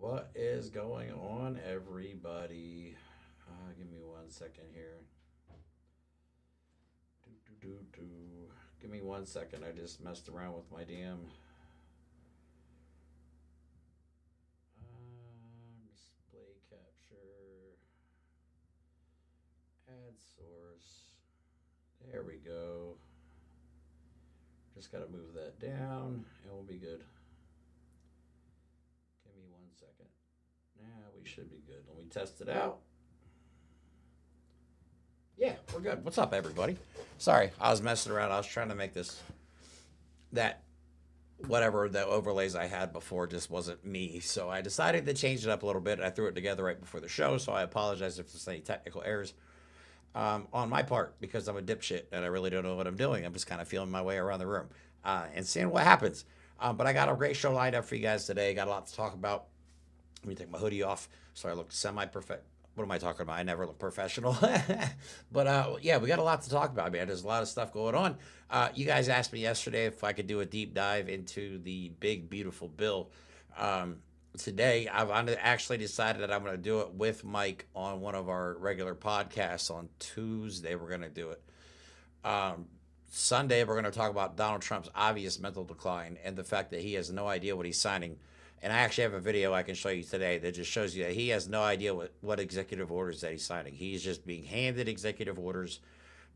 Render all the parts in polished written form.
What is going on, everybody? Give me 1 second here. Give me 1 second. I just messed around with my damn display capture. Add source. There we go. Just got to move that down and we'll be good. Give me 1 second. Now we should be good. Let me test it out. Yeah, we're good. What's up, everybody? Sorry, I was messing around. I was trying to make that whatever the overlays I had before just wasn't me. So I decided to change it up a little bit. I threw it together right before the show, so I apologize if there's any technical errors on my part because I'm a dipshit and I really don't know what I'm doing. I'm just kind of feeling my way around the room and seeing what happens. But I got a great show lined up for you guys today. Got a lot to talk about. Let me take my hoodie off so I look semi-perfect. What am I talking about? I never look professional. But yeah, we got a lot to talk about, man. There's a lot of stuff going on. You guys asked me yesterday if I could do a deep dive into the big, beautiful bill. Today, I've actually decided that I'm going to do it with Mike on one of our regular podcasts. On Tuesday, we're going to do it. Sunday, we're going to talk about Donald Trump's obvious mental decline and the fact that he has no idea what he's signing. And I actually have a video I can show you today that just shows you that he has no idea what executive orders that he's signing. He's just being handed executive orders.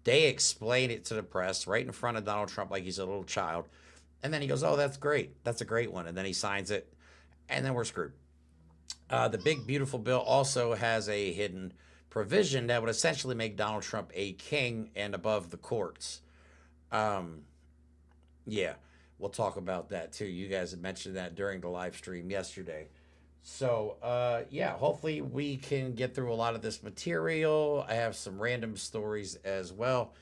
They explain it to the press right in front of Donald Trump like he's a little child. And then he goes, oh, that's great. That's a great one. And then he signs it. And then we're screwed. The big, beautiful bill also has a hidden provision that would essentially make Donald Trump a king and above the courts. Yeah. We'll talk about that too. You guys had mentioned that during the live stream yesterday. So, yeah, hopefully we can get through a lot of this material. I have some random stories as well,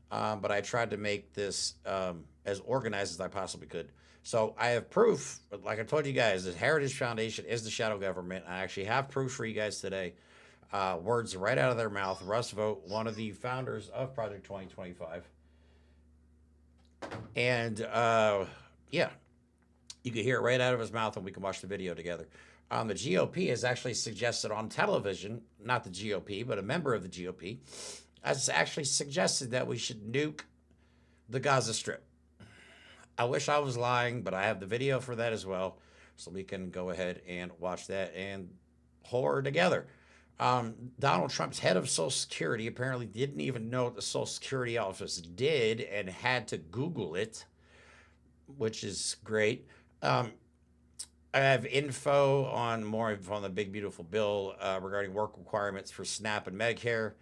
but I tried to make this as organized as I possibly could. So I have proof, like I told you guys, the Heritage Foundation is the shadow government. I actually have proof for you guys today. Words right out of their mouth. Russ Vogt, one of the founders of Project 2025. And yeah, you can hear it right out of his mouth and we can watch the video together. The GOP has actually suggested on television, not the GOP, but a member of the GOP, has actually suggested that we should nuke the Gaza Strip. I wish I was lying, but I have the video for that as well. So we can go ahead and watch that and horror together. Donald Trump's head of Social Security apparently didn't even know what the Social Security office did and had to Google it, which is great. I have more info on the big, beautiful bill regarding work requirements for SNAP and Medicare.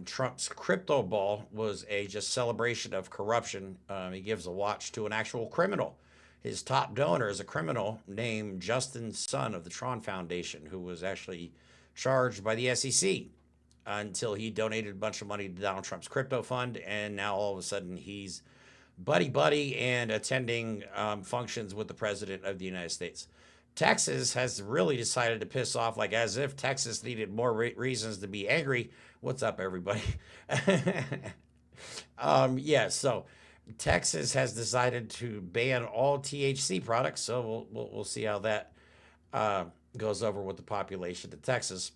Trump's crypto ball was a just celebration of corruption. He gives a watch to an actual criminal. His top donor is a criminal named Justin Sun of the Tron Foundation, who was actually charged by the SEC until he donated a bunch of money to Donald Trump's crypto fund, and now all of a sudden he's buddy and attending functions with the president of the United States. Texas has really decided to piss off, like as if Texas needed more reasons to be angry. What's up, everybody? Yeah, so Texas has decided to ban all THC products, so we'll see how that goes over with the population of Texas.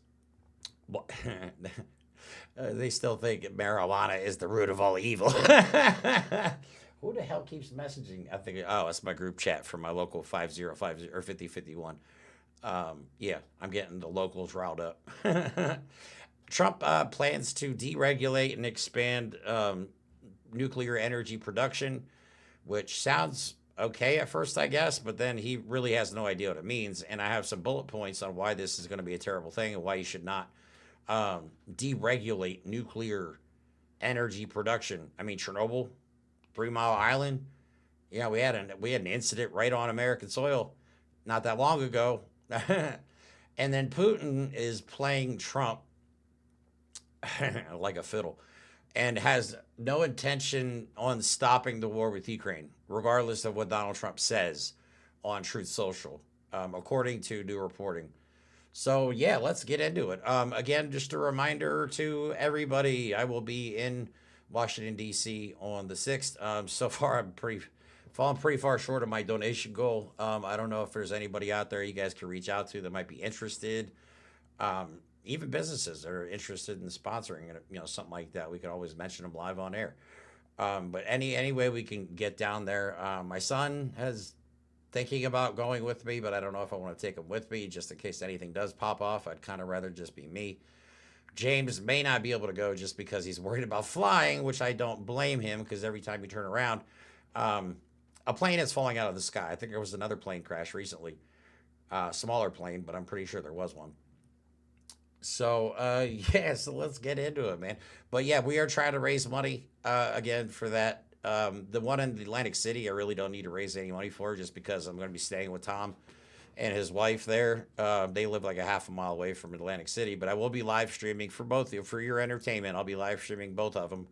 They still think marijuana is the root of all evil. Who the hell keeps messaging? I think, oh, it's my group chat from my local 5050 or 5051. Yeah, I'm getting the locals riled up. Trump plans to deregulate and expand nuclear energy production, which sounds okay at first, I guess, but then he really has no idea what it means. And I have some bullet points on why this is going to be a terrible thing and why you should not deregulate nuclear energy production. I mean, Chernobyl, 3 Mile Island. Yeah, we had an incident right on American soil not that long ago. And then Putin is playing Trump like a fiddle and has no intention on stopping the war with Ukraine, regardless of what Donald Trump says on Truth Social, according to new reporting. So, yeah, let's get into it. Again, just a reminder to everybody, I will be in Washington, D.C. on the 6th. So far, I'm pretty falling pretty far short of my donation goal. I don't know if there's anybody out there you guys can reach out to that might be interested. Even businesses that are interested in sponsoring, something like that. We could always mention them live on air. But any way we can get down there. My son has thinking about going with me, but I don't know if I want to take him with me just in case anything does pop off. I'd kind of rather just be me. James may not be able to go just because he's worried about flying, which I don't blame him, because every time you turn around, a plane is falling out of the sky. I think there was another plane crash recently, smaller plane, but I'm pretty sure there was one. So, so let's get into it, man. But yeah, we are trying to raise money, again, for that. The one in Atlantic City, I really don't need to raise any money for, just because I'm going to be staying with Tom and his wife there. They live like a half a mile away from Atlantic City, but I will be live streaming for both of you for your entertainment. I'll be live streaming both of them.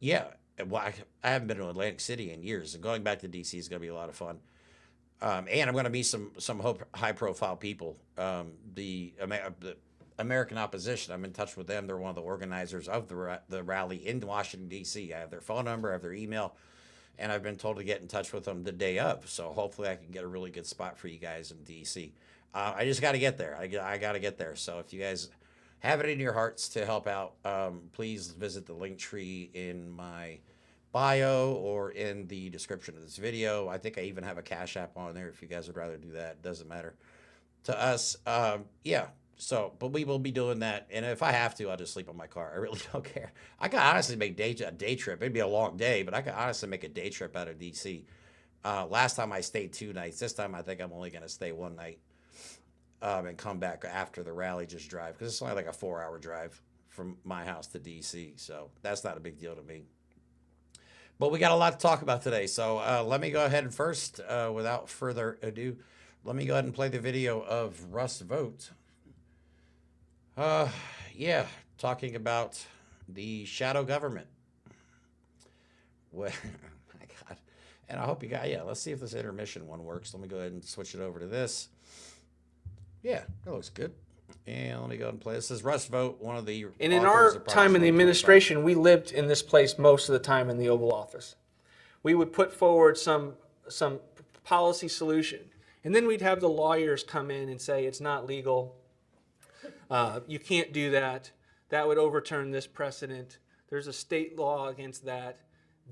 Yeah, well, I haven't been to Atlantic City in years, and going back to DC is going to be a lot of fun. And I'm going to meet some high profile people. The American Opposition, I'm in touch with them. They're one of the organizers of the rally in Washington, D.C. I have their phone number, I have their email, and I've been told to get in touch with them the day of. So hopefully I can get a really good spot for you guys in D.C. I just got to get there. I got to get there. So if you guys have it in your hearts to help out, please visit the link tree in my bio or in the description of this video. I think I even have a Cash App on there if you guys would rather do that. It doesn't matter to us. Yeah. So, but we will be doing that, and if I have to, I'll just sleep in my car. I really don't care. I could honestly make a day trip. It'd be a long day, but I could honestly make a day trip out of DC. Last time I stayed 2 nights. This time I think I'm only going to stay 1 night, and come back after the rally, just drive, because it's only like a 4-hour drive from my house to DC, so that's not a big deal to me. But we got a lot to talk about today, so let me go ahead and first, without further ado, let me go ahead and play the video of Russ Vogt. Yeah, talking about the shadow government. Well, my God. And I hope you got, yeah, let's see if this intermission one works. Let me go ahead and switch it over to this. Yeah, that looks good. And let me go ahead and play. This is Russ Vogt, one of the And in our time in the administration, we lived in this place most of the time in the Oval Office. We would put forward some policy solution, and then we'd have the lawyers come in and say it's not legal. You can't do that. That would overturn this precedent. There's a state law against that.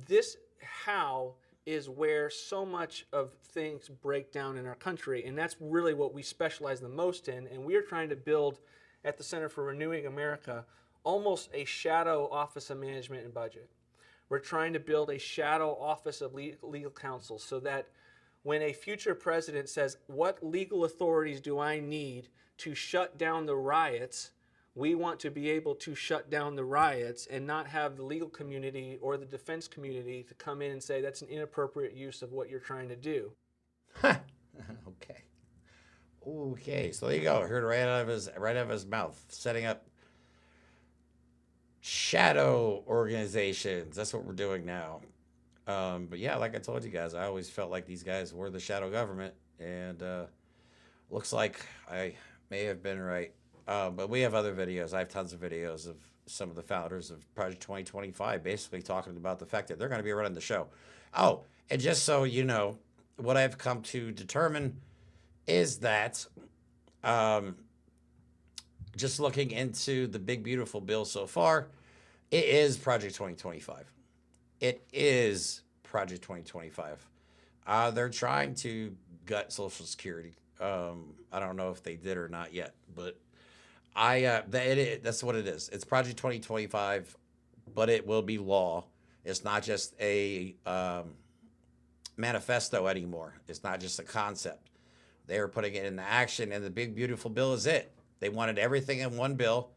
This how is where so much of things break down in our country, and that's really what we specialize the most in. And we're trying to build at the Center for Renewing America almost a shadow Office of Management and Budget. We're trying to build a shadow Office of Legal Counsel, so that when a future president says, what legal authorities do I need to shut down the riots, we want to be able to shut down the riots and not have the legal community or the defense community to come in and say that's an inappropriate use of what you're trying to do. Okay, so there you go. Heard right out of his mouth, setting up shadow organizations. That's what we're doing now. But yeah, like I told you guys, I always felt like these guys were the shadow government, and looks like I may have been right. But we have other videos. I have tons of videos of some of the founders of Project 2025 basically talking about the fact that they're going to be running the show. Oh, and just so you know, what I've come to determine is that just looking into the big, beautiful bill so far, it is Project 2025. It is Project 2025. They're trying to gut Social Security. I don't know if they did or not yet, but that's what it is. It's Project 2025, but it will be law. It's not just a manifesto anymore. It's not just a concept. They're putting it into action, and the big, beautiful bill is it. They wanted everything in one bill.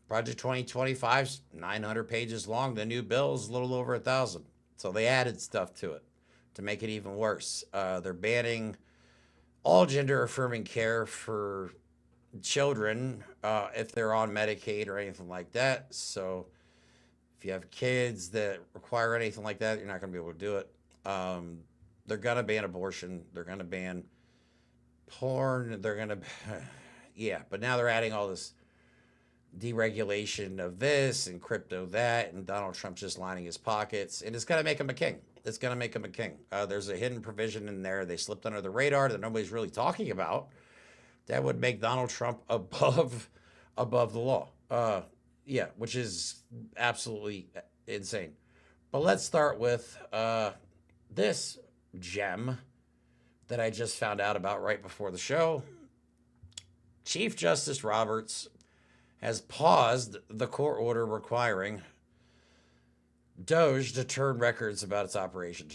Project 2025's 900 pages long. The new bill is a little over 1,000. So they added stuff to it to make it even worse. They're banning all gender-affirming care for children if they're on Medicaid or anything like that. So if you have kids that require anything like that, you're not going to be able to do it. They're going to ban abortion. They're going to ban porn. They're going to, yeah, but now they're adding all this deregulation of this and crypto that, and Donald Trump just lining his pockets, and it's going to make him a king. It's going to make him a king. There's a hidden provision in there they slipped under the radar that nobody's really talking about that would make Donald Trump above the law. Yeah, which is absolutely insane. But let's start with this gem that I just found out about right before the show. Chief Justice Roberts has paused the court order requiring Doge to turn over records about its operation.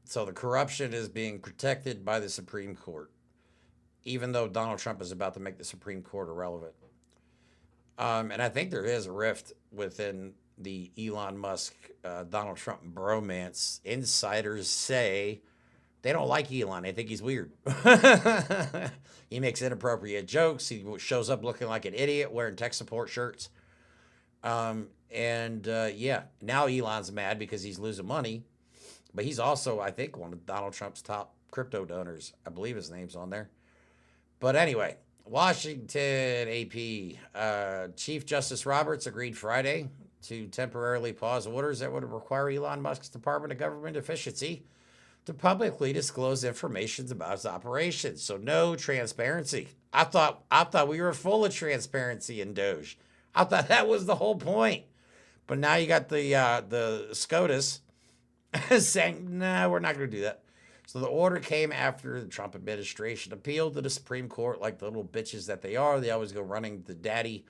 So the corruption is being protected by the Supreme Court, even though Donald Trump is about to make the Supreme Court irrelevant. And I think there is a rift within the Elon Musk, Donald Trump bromance. Insiders say they don't like Elon. They think he's weird. He makes inappropriate jokes. He shows up looking like an idiot wearing tech support shirts. Yeah, now Elon's mad because he's losing money. But he's also, I think, one of Donald Trump's top crypto donors. I believe his name's on there. But anyway, Washington AP. Chief Justice Roberts agreed Friday to temporarily pause orders that would require Elon Musk's Department of Government Efficiency to publicly disclose information about its operations. So no transparency. I thought we were full of transparency in Doge. I thought that was the whole point. But now you got the SCOTUS saying, nah, we're not going to do that. So the order came after the Trump administration appealed to the Supreme Court like the little bitches that they are. They always go running to daddy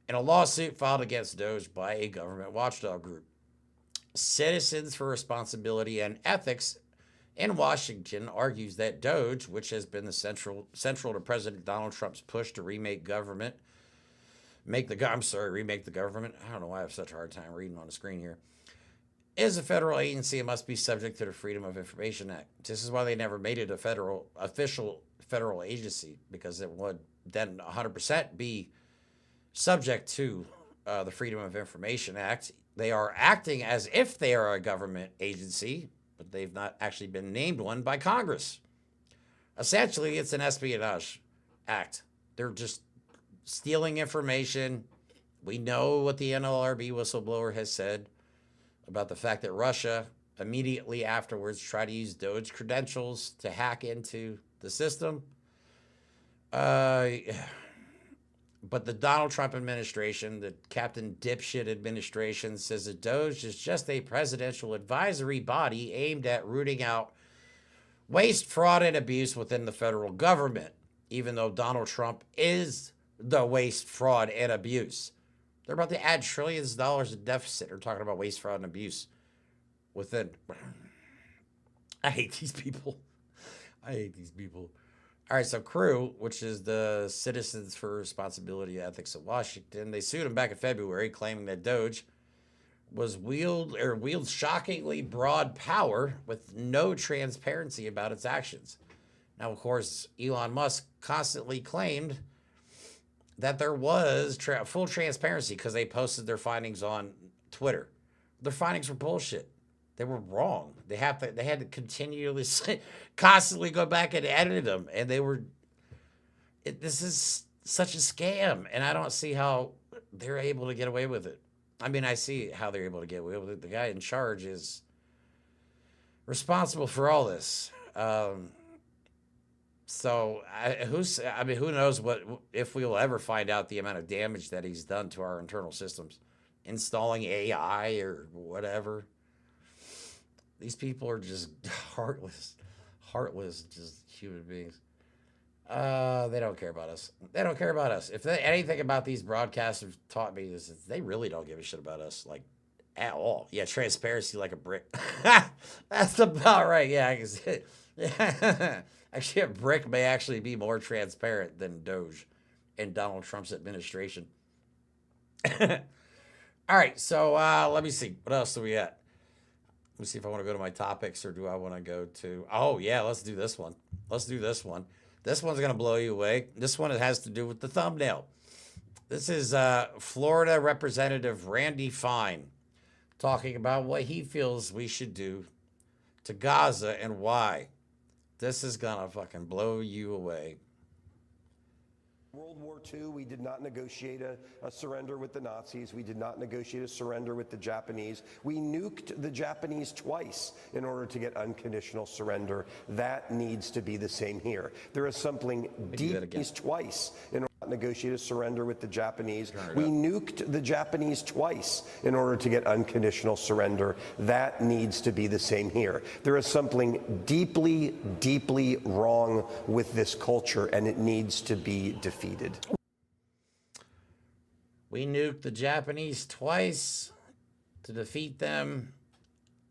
in a lawsuit filed against Doge by a government watchdog group. Citizens for Responsibility and Ethics in Washington argues that Doge, which has been the central to President Donald Trump's push to remake the government. I don't know why I have such a hard time reading on the screen here. Is a federal agency and must be subject to the Freedom of Information Act. This is why they never made it a official federal agency, because it would then 100% be subject to the Freedom of Information Act. They are acting as if they are a government agency, but they've not actually been named one by Congress. Essentially, it's an espionage act. They're just stealing information. We know what the NLRB whistleblower has said about the fact that Russia immediately afterwards tried to use Doge credentials to hack into the system. But the Donald Trump administration, the Captain Dipshit administration, says that Doge is just a presidential advisory body aimed at rooting out waste, fraud, and abuse within the federal government, even though Donald Trump is the waste, fraud, and abuse. They're about to add trillions of dollars of deficit. They're talking about waste, fraud, and abuse within. I hate these people. All right, so CREW, which is the Citizens for Responsibility and Ethics of Washington, they sued him back in February, claiming that Doge was wields shockingly broad power with no transparency about its actions. Now, of course, Elon Musk constantly claimed that there was full transparency because they posted their findings on Twitter. Their findings were bullshit. They were wrong. They had to continually, constantly go back and edit them, and this is such a scam, and I don't see how they're able to get away with it. I mean, I see how they're able to get away with it. The guy in charge is responsible for all this. Who knows if we will ever find out the amount of damage that he's done to our internal systems, installing AI or whatever. These people are just heartless, just human beings. They don't care about us. If anything about these broadcasters taught me is they really don't give a shit about us, like, at all. Yeah, transparency like a brick. That's about right. Yeah, I can see it. Yeah. Actually, a brick may actually be more transparent than Doge in Donald Trump's administration. All right, so let me see. What else do we got? Let me see if I want to go to my topics or do I want to go to... Oh, yeah, let's do this one. This one's going to blow you away. This one has to do with the thumbnail. This is Florida Representative Randy Fine talking about what he feels we should do to Gaza and why. This is going to fucking blow you away. World War II, we did not negotiate a surrender with the Nazis. We did not negotiate a surrender with the Japanese. We nuked the Japanese twice in order to get unconditional surrender. That needs to be the same here. There is something deep twice in order to negotiate a surrender with the Japanese. We nuked the Japanese twice in order to get unconditional surrender. That needs to be the same here. There is something deeply, deeply wrong with this culture, and it needs to be defeated. We nuked the Japanese twice to defeat them,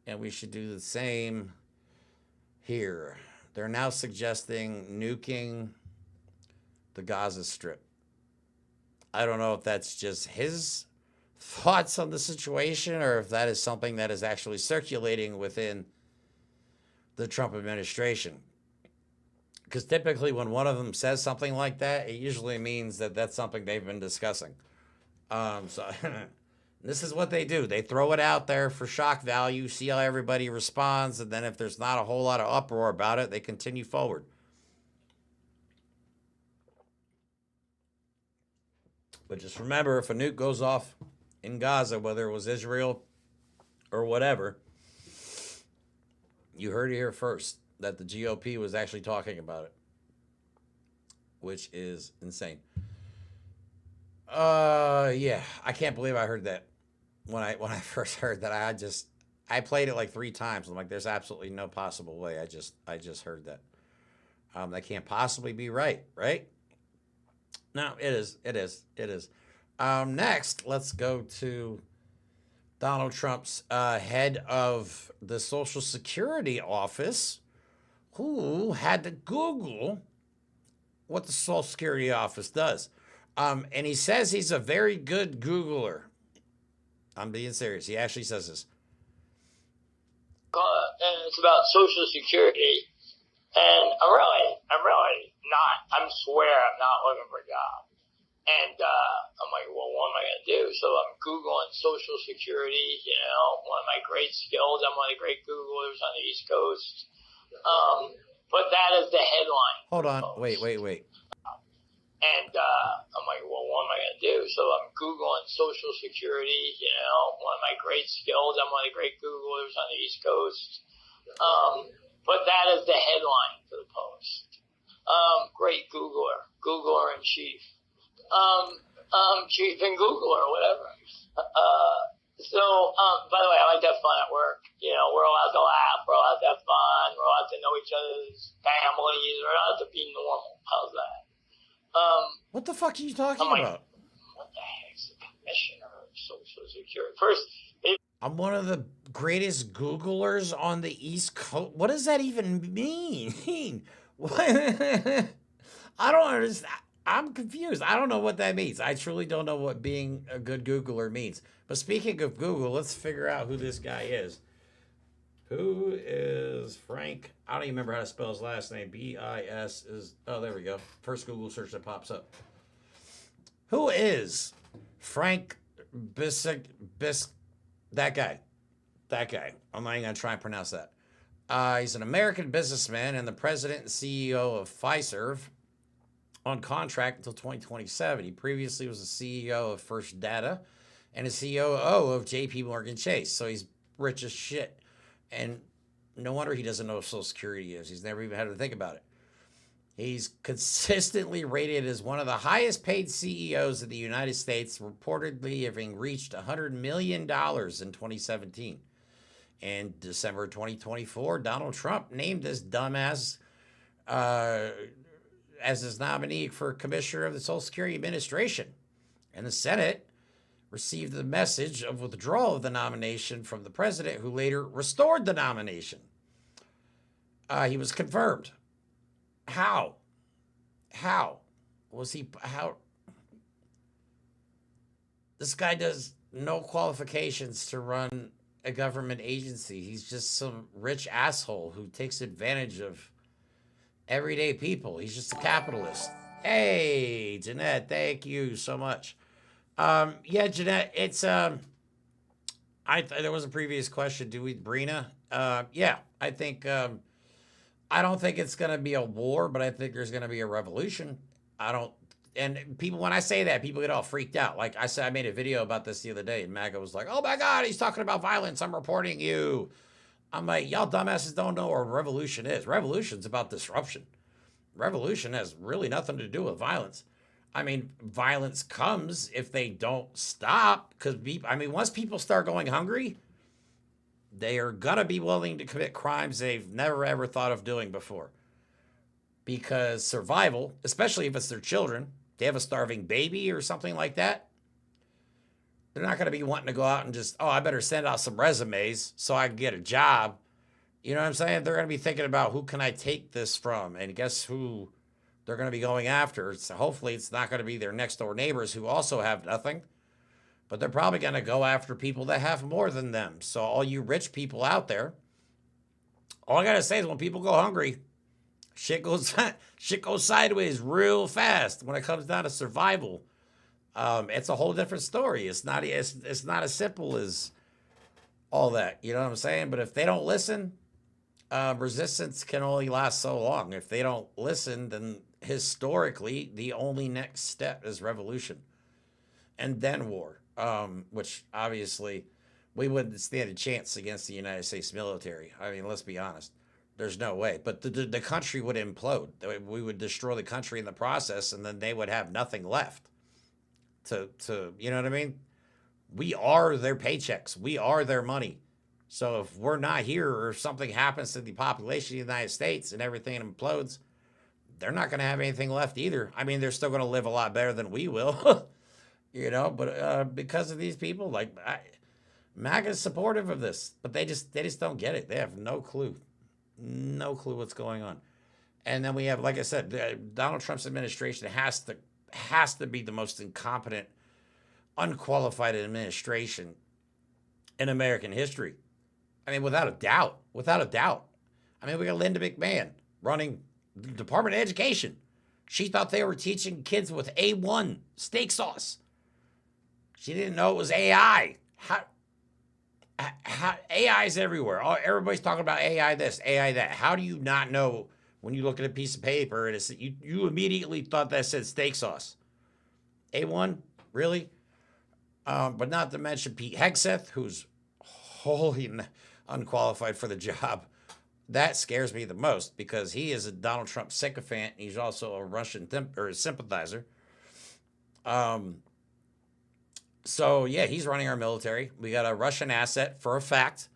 and we should do the same here. They're now suggesting nuking the Gaza Strip. I don't know if that's just his thoughts on the situation or if that is something that is actually circulating within the Trump administration. Because typically when one of them says something like that, it usually means that that's something they've been discussing. So this is what they do. They throw it out there for shock value, see how everybody responds, and then if there's not a whole lot of uproar about it, they continue forward. But just remember, if a nuke goes off in Gaza, whether it was Israel or whatever, you heard it here first, that the GOP was actually talking about it, which is insane. Yeah, I can't believe I heard that. When I first heard that, I played it like 3 times. I'm like, there's absolutely no possible way. I just heard that. That can't possibly be right? No, it is. Next, let's go to Donald Trump's head of the Social Security office, who had to Google what the Social Security office does. And he says he's a very good Googler. I'm being serious. He actually says this. And it's about Social Security. And I'm really not, swear I'm not looking for a job. And I'm like, well, what am I going to do? So I'm Googling Social Security, one of my great skills. I'm one of the great Googlers on the East Coast. But that is the headline. Hold on. Wait. And I'm like, well, what am I going to do? So I'm Googling Social Security, one of my great skills. I'm one of the great Googlers on the East Coast. But that is the headline for the Post. Great Googler in chief. Chief and Googler or whatever. By the way, I like to have fun at work. We're allowed to laugh. We're allowed to have fun. We're allowed to know each other's families. We're allowed to be normal. How's that? What the fuck are you talking about? What the heck's the commissioner of Social Security? First, I'm one of the greatest Googlers on the East Coast. What does that even mean? What? I don't understand. I'm confused. I don't know what that means. I truly don't know what being a good Googler means. But speaking of Google, let's figure out who this guy is. Who is Frank? I don't even remember how to spell his last name. B-I-S is... Oh, there we go. First Google search that pops up. Who is Frank Biss? That guy. I'm not even going to try and pronounce that. He's an American businessman and the president and CEO of Pfizer on contract until 2027. He previously was the CEO of First Data and a COO of JP Morgan Chase. So he's rich as shit. And no wonder he doesn't know what Social Security is. He's never even had to think about it. He's consistently rated as one of the highest paid CEOs in the United States, reportedly having reached $100 million in 2017. In December 2024, Donald Trump named this dumbass as his nominee for commissioner of the Social Security Administration. And the Senate received the message of withdrawal of the nomination from the president, who later restored the nomination. He was confirmed. How? Was he? How? This guy does no qualifications to run a government agency. He's just some rich asshole who takes advantage of everyday people. He's just a capitalist. Hey, Jeanette, thank you so much. Yeah, Jeanette, it's, there was a previous question. Brina? Yeah, I think, I don't think it's going to be a war, but I think there's going to be a revolution. I don't And people, when I say that, people get all freaked out. Like I said, I made a video about this the other day, and MAGA was like, "Oh my God, he's talking about violence. I'm reporting you." I'm like, y'all dumbasses don't know what revolution is. Revolution's about disruption. Revolution has really nothing to do with violence. I mean, violence comes if they don't stop. Because, I mean, once people start going hungry, they are going to be willing to commit crimes they've never, ever thought of doing before. Because survival, especially if it's their children, they have a starving baby or something like that, they're not going to be wanting to go out and just, oh, I better send out some resumes so I can get a job. You know what I'm saying? They're going to be thinking about who can I take this from? And guess who they're going to be going after? So hopefully it's not going to be their next door neighbors who also have nothing. But they're probably going to go after people that have more than them. So all you rich people out there, all I got to say is when people go hungry, shit goes sideways real fast when it comes down to survival. It's a whole different story. It's not as simple as all that. You know what I'm saying? But if they don't listen, resistance can only last so long. If they don't listen, then historically, the only next step is revolution. And then war, which obviously we wouldn't stand a chance against the United States military. I mean, let's be honest. There's no way. But the country would implode. We would destroy the country in the process, and then they would have nothing left. To you know what I mean? We are their paychecks. We are their money. So if we're not here or if something happens to the population of the United States and everything implodes, they're not going to have anything left either. I mean, they're still going to live a lot better than we will, you know, but because of these people, like MAGA is supportive of this, but they just don't get it. They have no clue what's going on. And then we have, like I said, Donald Trump's administration has to be the most incompetent, unqualified administration in American history. I mean, without a doubt. I mean, we got Linda McMahon running the Department of Education. She thought they were teaching kids with A1 steak sauce. She didn't know it was AI. How AI is everywhere. Everybody's talking about AI this, AI that. How do you not know when you look at a piece of paper and you immediately thought that said steak sauce? A1? Really? But not to mention Pete Hegseth, who's wholly unqualified for the job. That scares me the most because he is a Donald Trump sycophant. He's also a Russian sympathizer. So, yeah, he's running our military. We got a Russian asset for a fact.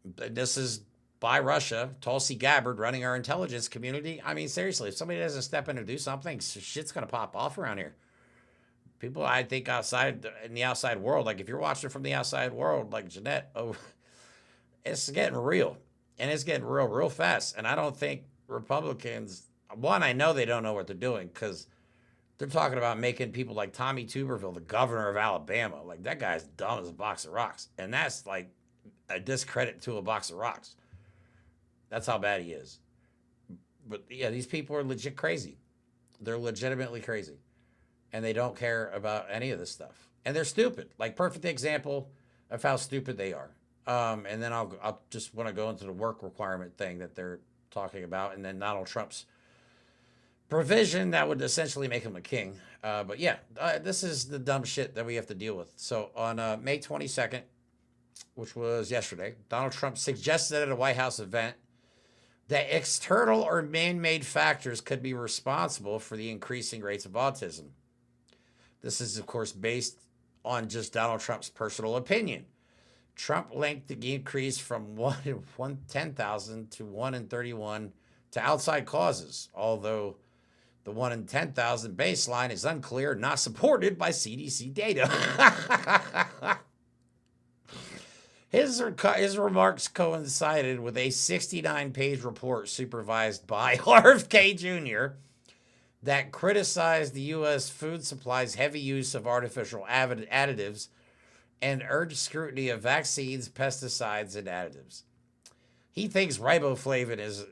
This is by Russia, Tulsi Gabbard running our intelligence community. I mean, seriously, if somebody doesn't step in and do something, shit's going to pop off around here. People, I think, in the outside world, like if you're watching from the outside world, like Jeanette, it's getting real. And it's getting real fast. And I don't think Republicans, one, I know they don't know what they're doing because they're talking about making people like Tommy Tuberville the governor of Alabama. Like, that guy's dumb as a box of rocks. And that's like a discredit to a box of rocks. That's how bad he is. But yeah, these people are legit crazy. They're legitimately crazy. And they don't care about any of this stuff. And they're stupid. Like, perfect example of how stupid they are. And then I'll just want to go into the work requirement thing that they're talking about. And then Donald Trump's provision that would essentially make him a king. But yeah, this is the dumb shit that we have to deal with. So on May 22nd, which was yesterday, Donald Trump suggested at a White House event that external or man-made factors could be responsible for the increasing rates of autism. This is, of course, based on just Donald Trump's personal opinion. Trump linked the increase from 1 in 10,000 to 1 in 31 to outside causes, although the 1 in 10,000 baseline is unclear, not supported by CDC data. His remarks coincided with a 69-page report supervised by RFK Jr. that criticized the U.S. food supply's heavy use of artificial additives and urged scrutiny of vaccines, pesticides, and additives. He thinks riboflavin is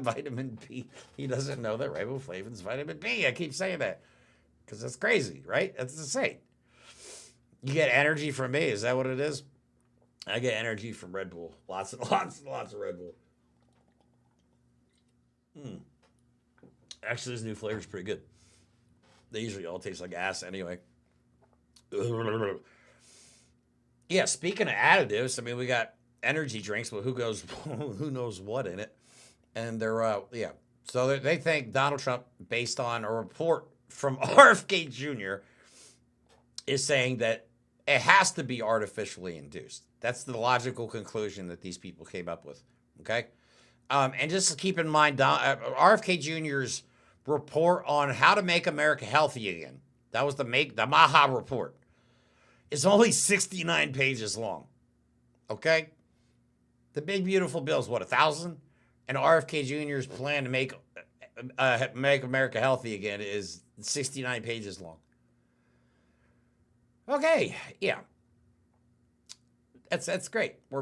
vitamin B. He doesn't know that riboflavin is vitamin B. I keep saying that because that's crazy, right? That's insane. You get energy from me. Is that what it is? I get energy from Red Bull. Lots and lots and lots of Red Bull. Actually, this new flavor is pretty good. They usually all taste like ass anyway. Yeah, speaking of additives, I mean, we got energy drinks, but who knows what in it. And they're, yeah. So they think Donald Trump, based on a report from RFK Jr., is saying that it has to be artificially induced. That's the logical conclusion that these people came up with. Okay? And just keep in mind, RFK Jr.'s report on how to make America healthy again. That was the Maha report. It's only 69 pages long. Okay? The big beautiful bill is what, 1,000? And RFK Jr.'s plan to make America healthy again is 69 pages long. Okay, yeah. That's great. We're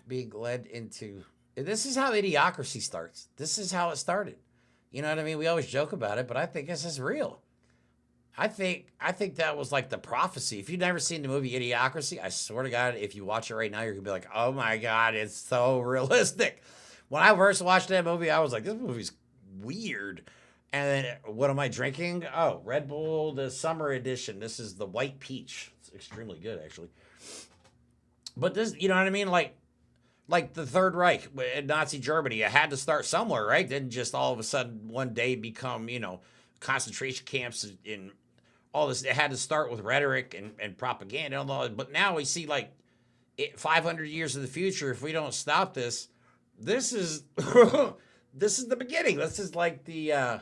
being led into, this is how idiocracy starts. This is how it started. You know what I mean? We always joke about it, but I think this is real. I think that was like the prophecy. If you've never seen the movie Idiocracy, I swear to God, if you watch it right now, you're gonna be like, oh my God, it's so realistic. When I first watched that movie, I was like, this movie's weird. And then what am I drinking? Oh, Red Bull, the summer edition. This is the white peach. It's extremely good, actually. But this, you know what I mean? Like the Third Reich in Nazi Germany, it had to start somewhere, right? Didn't just all of a sudden one day become, concentration camps in all this. It had to start with rhetoric and propaganda and all. But now we see 500 years in the future, if we don't stop this, this is this is the beginning. This is like the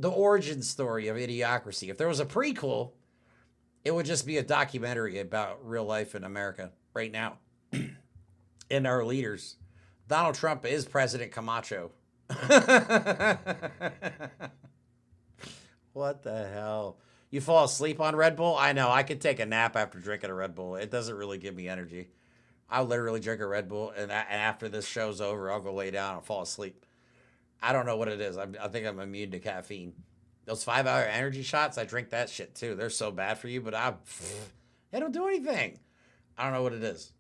origin story of Idiocracy. If there was a prequel, it would just be a documentary about real life in America right now. And our leaders. Donald Trump is President Camacho. What the hell? You fall asleep on Red Bull? I know. I could take a nap after drinking a Red Bull. It doesn't really give me energy. I'll literally drink a Red Bull, and after this show's over, I'll go lay down and fall asleep. I don't know what it is. I think I'm immune to caffeine. Those 5-hour energy shots, I drink that shit too. They're so bad for you, but they don't do anything. I don't know what it is.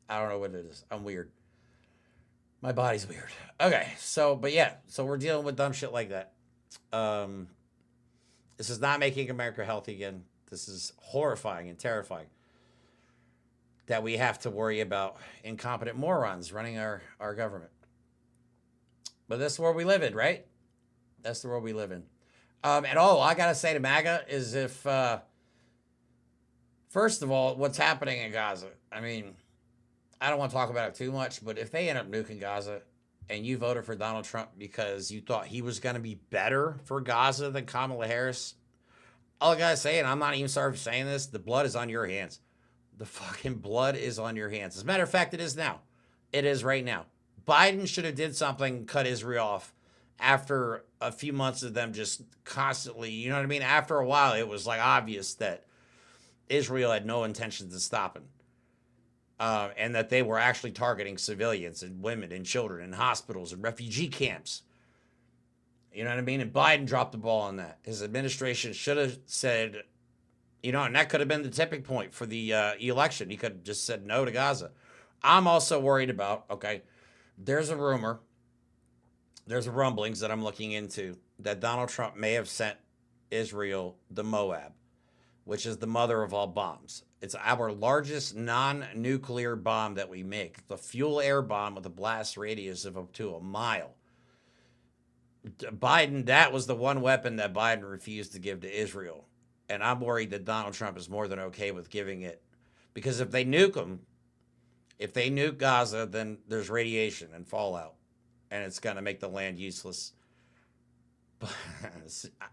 I'm weird. My body's weird. Okay, so we're dealing with dumb shit like that. This is not making America healthy again. This is horrifying and terrifying that we have to worry about incompetent morons running our government. But that's the world we live in, right? That's the world we live in. And all I got to say to MAGA is if, first of all, what's happening in Gaza, I mean, I don't want to talk about it too much, but if they end up nuking Gaza and you voted for Donald Trump because you thought he was going to be better for Gaza than Kamala Harris, all I got to say, and I'm not even sorry for saying this, the blood is on your hands. The fucking blood is on your hands. As a matter of fact, it is now. It is right now. Biden should have did something, cut Israel off after a few months of them just constantly, you know what I mean? After a while, it was obvious that Israel had no intentions of stopping. And that they were actually targeting civilians and women and children in hospitals and refugee camps. You know what I mean? And Biden dropped the ball on that. His administration should have said, and that could have been the tipping point for the election. He could have just said no to Gaza. I'm also worried about, there's a rumor, there's rumblings that I'm looking into that Donald Trump may have sent Israel the Moab, which is the mother of all bombs. It's our largest non-nuclear bomb that we make. The fuel air bomb with a blast radius of up to a mile. Biden, that was the one weapon that Biden refused to give to Israel. And I'm worried that Donald Trump is more than okay with giving it. Because if they nuke them, if they nuke Gaza, then there's radiation and fallout. And it's going to make the land useless.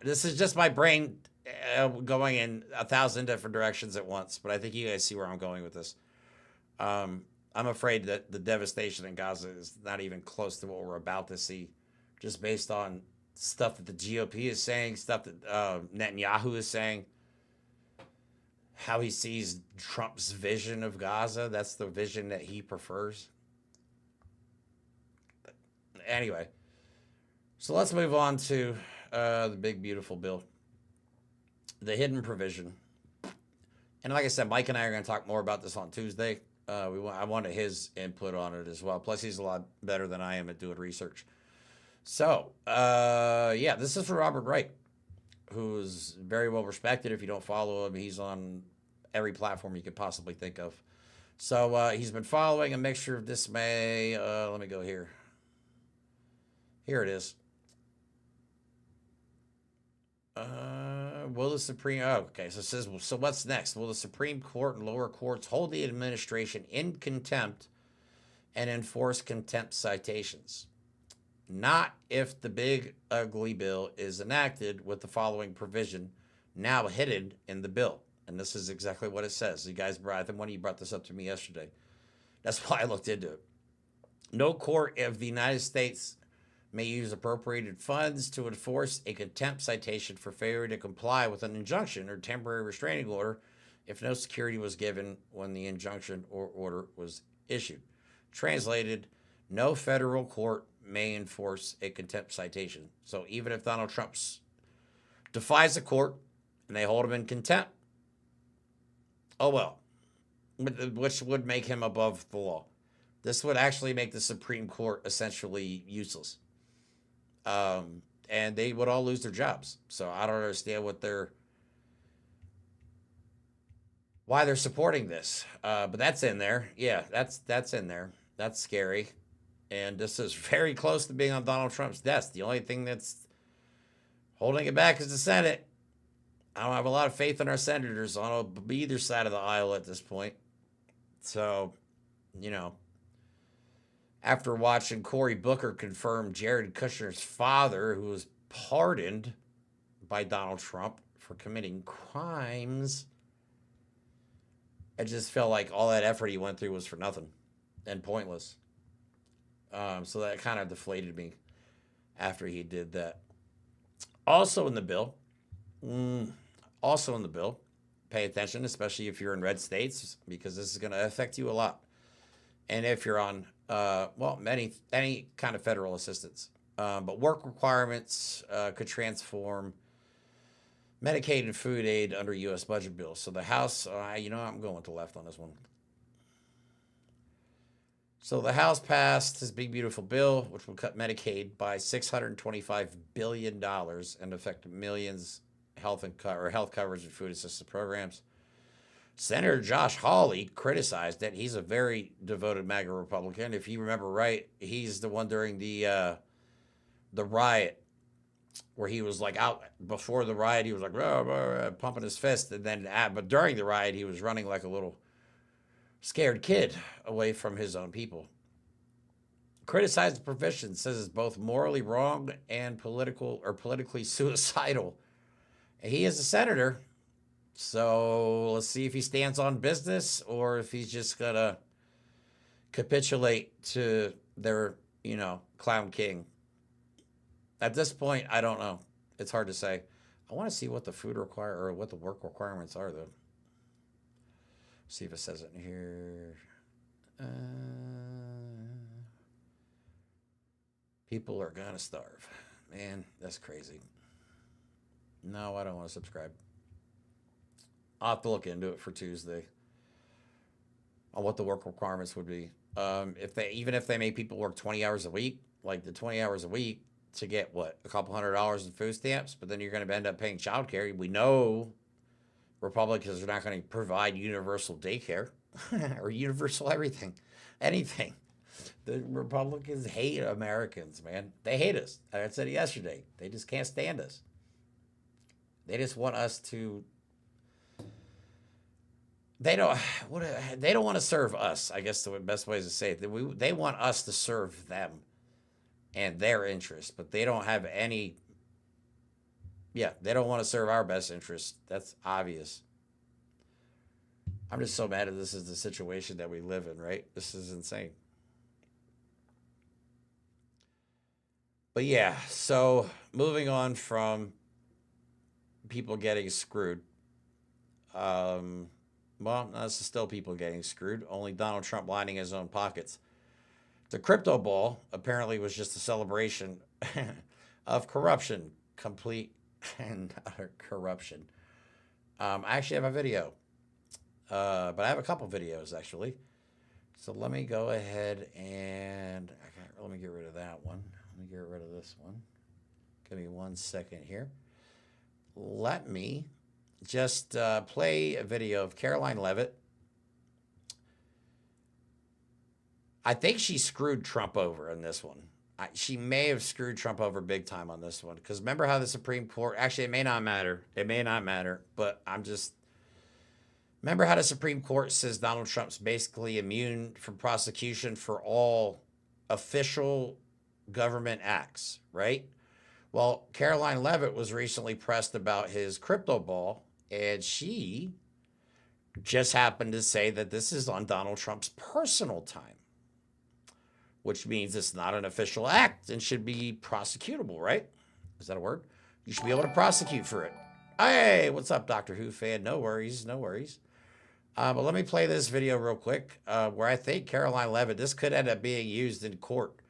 This is just my brain going in 1,000 different directions at once, but I think you guys see where I'm going with this. I'm afraid that the devastation in Gaza is not even close to what we're about to see, just based on stuff that the GOP is saying, stuff that Netanyahu is saying, how he sees Trump's vision of Gaza. That's the vision that he prefers. But anyway, so let's move on to the big, beautiful bill. The hidden provision. And like I said, Mike and I are going to talk more about this on Tuesday. I wanted his input on it as well. Plus, he's a lot better than I am at doing research. So, this is for Robert Wright. who's very well respected. If you don't follow him, he's on every platform you could possibly think of. So he's been following a mixture of dismay. Let me go here. Here it is. Will the Supreme... Oh, okay, so it says, so what's next? Will the Supreme Court and lower courts hold the administration in contempt and enforce contempt citations? Not if the big, ugly bill is enacted with the following provision now hidden in the bill. And this is exactly what it says. You guys, I think one of you brought this up to me yesterday. That's why I looked into it. No court of the United States may use appropriated funds to enforce a contempt citation for failure to comply with an injunction or temporary restraining order if no security was given when the injunction or order was issued. Translated, no federal court may enforce a contempt citation. So even if Donald Trump defies a court and they hold him in contempt, oh well, which would make him above the law. This would actually make the Supreme Court essentially useless. And they would all lose their jobs. So I don't understand why they're supporting this. But that's in there. Yeah, that's in there. That's scary. And this is very close to being on Donald Trump's desk. The only thing that's holding it back is the Senate. I don't have a lot of faith in our senators on either side of the aisle at this point. So, you know, after watching Cory Booker confirm Jared Kushner's father, who was pardoned by Donald Trump for committing crimes, I just felt like all that effort he went through was for nothing and pointless. So that kind of deflated me after he did that. Also in the bill, pay attention, especially if you're in red states, because this is going to affect you a lot. And if you're on, any kind of federal assistance. But work requirements could transform Medicaid and food aid under U.S. budget bills. So the House, I'm going with the left on this one. So the House passed this big, beautiful bill, which will cut Medicaid by $625 billion and affect millions health coverage and food assistance programs. Senator Josh Hawley criticized it. He's a very devoted MAGA Republican. If you remember right, he's the one during the riot where he was like out before the riot. He was like pumping his fist, and then but during the riot, he was running like a little scared kid away from his own people. Criticized the provision, says it's both morally wrong and politically suicidal. He is a senator, so let's see if he stands on business or if he's just gonna capitulate to their, clown king. At this point, I don't know. It's hard to say. I want to see what the what the work requirements are, though. See if it says it in here. People are gonna starve. Man, that's crazy. No, I don't want to subscribe. I'll have to look into it for Tuesday on what the work requirements would be. If they make people work 20 hours a week, like the 20 hours a week to get a couple $100 in food stamps, but then you're going to end up paying childcare. We know Republicans are not going to provide universal daycare or universal anything. The Republicans hate Americans, man. They hate us. I said it yesterday. They just can't stand us. They just want us to. They don't want to serve us. I guess the best way is to say it. They want us to serve them and their interests, but they don't have any. Yeah, they don't want to serve our best interests. That's obvious. I'm just so mad that this is the situation that we live in, right? This is insane. But yeah, so moving on from people getting screwed. This is still people getting screwed. Only Donald Trump lining his own pockets. The crypto ball apparently was just a celebration of corruption, complete and utter corruption. I actually have a video, but I have a couple videos actually. So let me go ahead and let me get rid of that one. Let me get rid of this one. Give me 1 second here. let me just play a video of Caroline Leavitt. I think she screwed Trump over in this one. She may have screwed Trump over big time on this one. Because remember how the Supreme Court, actually, it may not matter. It may not matter, but remember how the Supreme Court says Donald Trump's basically immune from prosecution for all official government acts, right? Well, Caroline Leavitt was recently pressed about his crypto ball, and she just happened to say that this is on Donald Trump's personal time, which means it's not an official act and should be prosecutable, right? Is that a word? You should be able to prosecute for it. Hey, what's up, Doctor Who fan? No worries, no worries. But let me play this video real quick where I think Caroline Leavitt, this could end up being used in court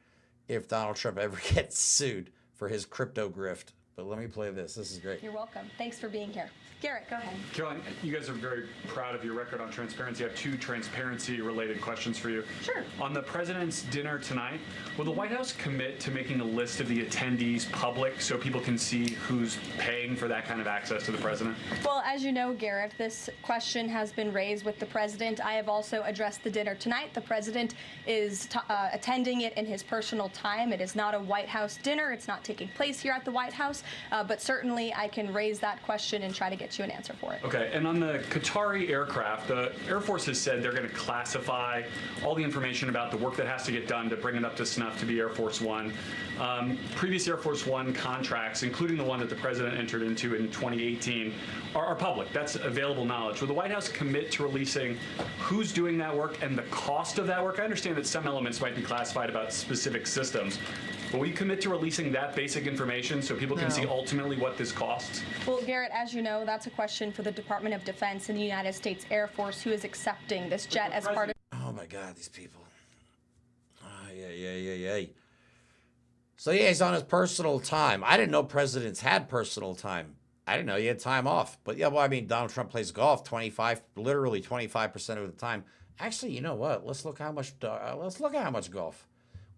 if Donald Trump ever gets sued for his crypto grift. But let me play this. This is great. You're welcome. Thanks for being here. Garrett, go ahead. Caroline, you guys are very proud of your record on transparency. I have two transparency-related questions for you. Sure. On the president's dinner tonight, will the White House commit to making a list of the attendees public so people can see who's paying for that kind of access to the president? Well, as you know, Garrett, this question has been raised with the president. I have also addressed the dinner tonight. The president is attending it in his personal time. It is not a White House dinner. It's not taking place here at the White House. But certainly I can raise that question and try to get you an answer for it. Okay, and on the Qatari aircraft, the Air Force has said they're going to classify all the information about the work that has to get done to bring it up to snuff to be Air Force One. Previous Air Force One contracts, including the one that the president entered into in 2018, are public. That's available knowledge. Will the White House commit to releasing who's doing that work and the cost of that work? I understand that some elements might be classified about specific systems, but will you commit to releasing that basic information so people can see ultimately what this costs? Well, Garrett, as you know, that's a question for the Department of Defense and the United States Air Force, who is accepting this jet as part of... Oh, my God, these people. Yeah. So, yeah, he's on his personal time. I didn't know presidents had personal time. I didn't know he had time off. But, yeah, well, I mean, Donald Trump plays golf literally 25% of the time. Actually, you know what? Let's look how much golf.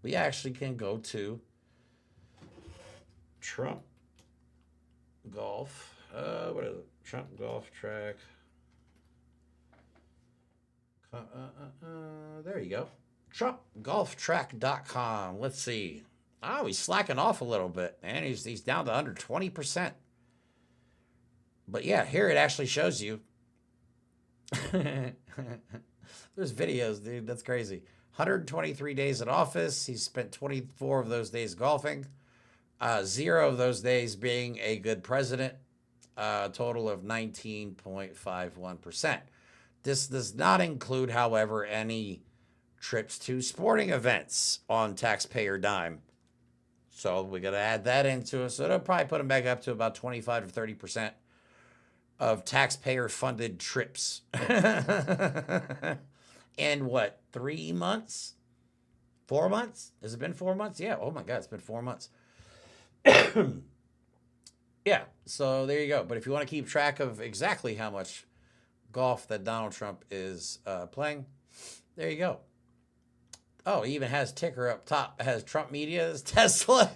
We actually can go to Trump golf. What is it? Trump golf track. There you go. TrumpGolfTrack.com. Let's see. Oh, he's slacking off a little bit, man. He's down to under 20%. But yeah, here it actually shows you. There's videos, dude. That's crazy. 123 days in office. He's spent 24 of those days golfing. 0 of those days being a good president. A total of 19.51%. This does not include, however, any trips to sporting events on taxpayer dime. So we got to add that into it. So it'll probably put him back up to about 25 to 30% of taxpayer-funded trips. In what, 3 months? 4 months? Has it been 4 months? Yeah. Oh my God, it's been 4 months. Yeah. So there you go. But if you want to keep track of exactly how much golf that Donald Trump is playing, there you go. Oh, he even has ticker up top. It has Trump Media's Tesla.